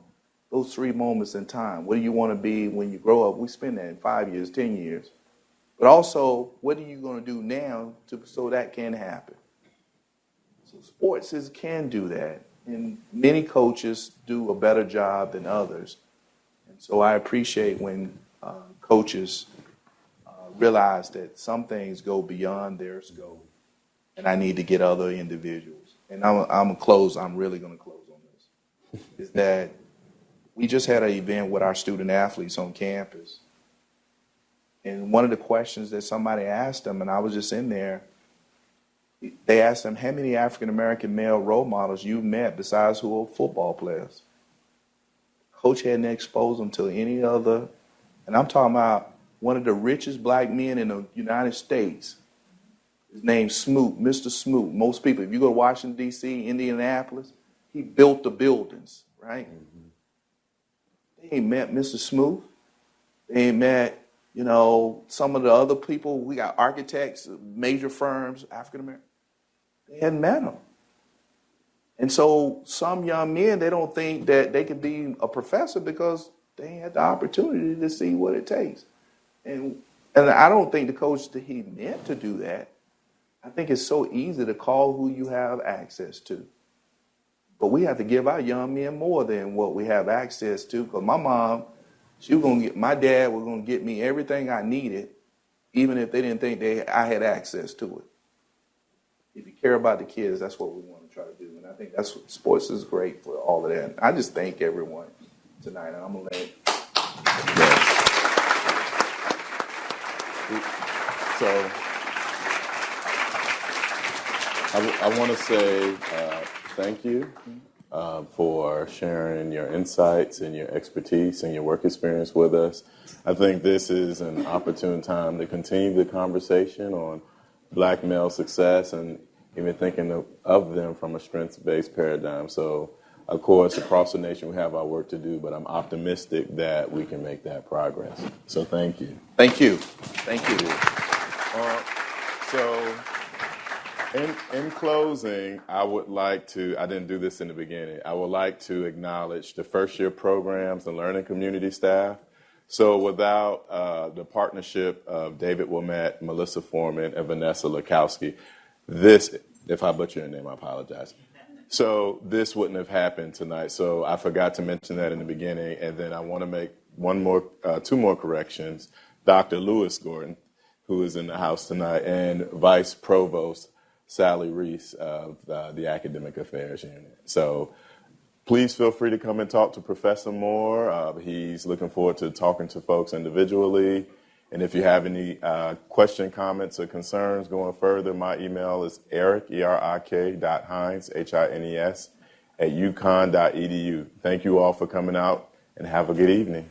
Speaker 3: those 3 moments in time. What do you want to be when you grow up? We spend that in 5 years, 10 years. But also, what are you going to do now so that can happen? So sports can do that. And many coaches do a better job than others. And so I appreciate when coaches realize that some things go beyond their scope, and I need to get other individuals. And I'm really going to close on this, is that we just had an event with our student athletes on campus. And one of the questions that somebody asked them, and I was just in there, they asked them, how many African-American male role models you've met besides who are football players? Coach hadn't exposed them to any other, and I'm talking about one of the richest black men in the United States. His name's Smoot, Mr. Smoot. Most people, if you go to Washington, D.C., Indianapolis, he built the buildings, right? Mm-hmm. They ain't met Mr. Smoot. They ain't met, some of the other people. We got architects, major firms, African-American. They hadn't met him. And so some young men, they don't think that they could be a professor because they ain't had the opportunity to see what it takes. And I don't think the coach that he meant to do that. I think it's so easy to call who you have access to. But we have to give our young men more than what we have access to. Because my mom, my dad was going to get me everything I needed, even if they didn't think I had access to it. If you care about the kids, that's what we want to try to do. And I think that's what sports is great for all of that. And I just thank everyone tonight. And I'm going to let
Speaker 2: So I want to say thank you for sharing your insights and your expertise and your work experience with us. I think this is an opportune time to continue the conversation on black male success and even thinking of them from a strengths-based paradigm. So, of course, across the nation we have our work to do, but I'm optimistic that we can make that progress. So thank you.
Speaker 3: Thank you. Thank you.
Speaker 2: So, in closing, I would like to, I didn't do this in the beginning, I would like to acknowledge the first-year programs and learning community staff. So without the partnership of David Wilmette, Melissa Foreman, and Vanessa Lukowski, this, if I butcher your name, I apologize. So this wouldn't have happened tonight. So I forgot to mention that in the beginning, and then I want to make two more corrections. Dr. Lewis Gordon, who is in the house tonight, and Vice Provost Sally Reese of the Academic Affairs Unit. So please feel free to come and talk to Professor Moore. He's looking forward to talking to folks individually. And if you have any question, comments, or concerns going further, my email is eric, ERIK.Hines, HINES, @UConn.edu. Thank you all for coming out and have a good evening.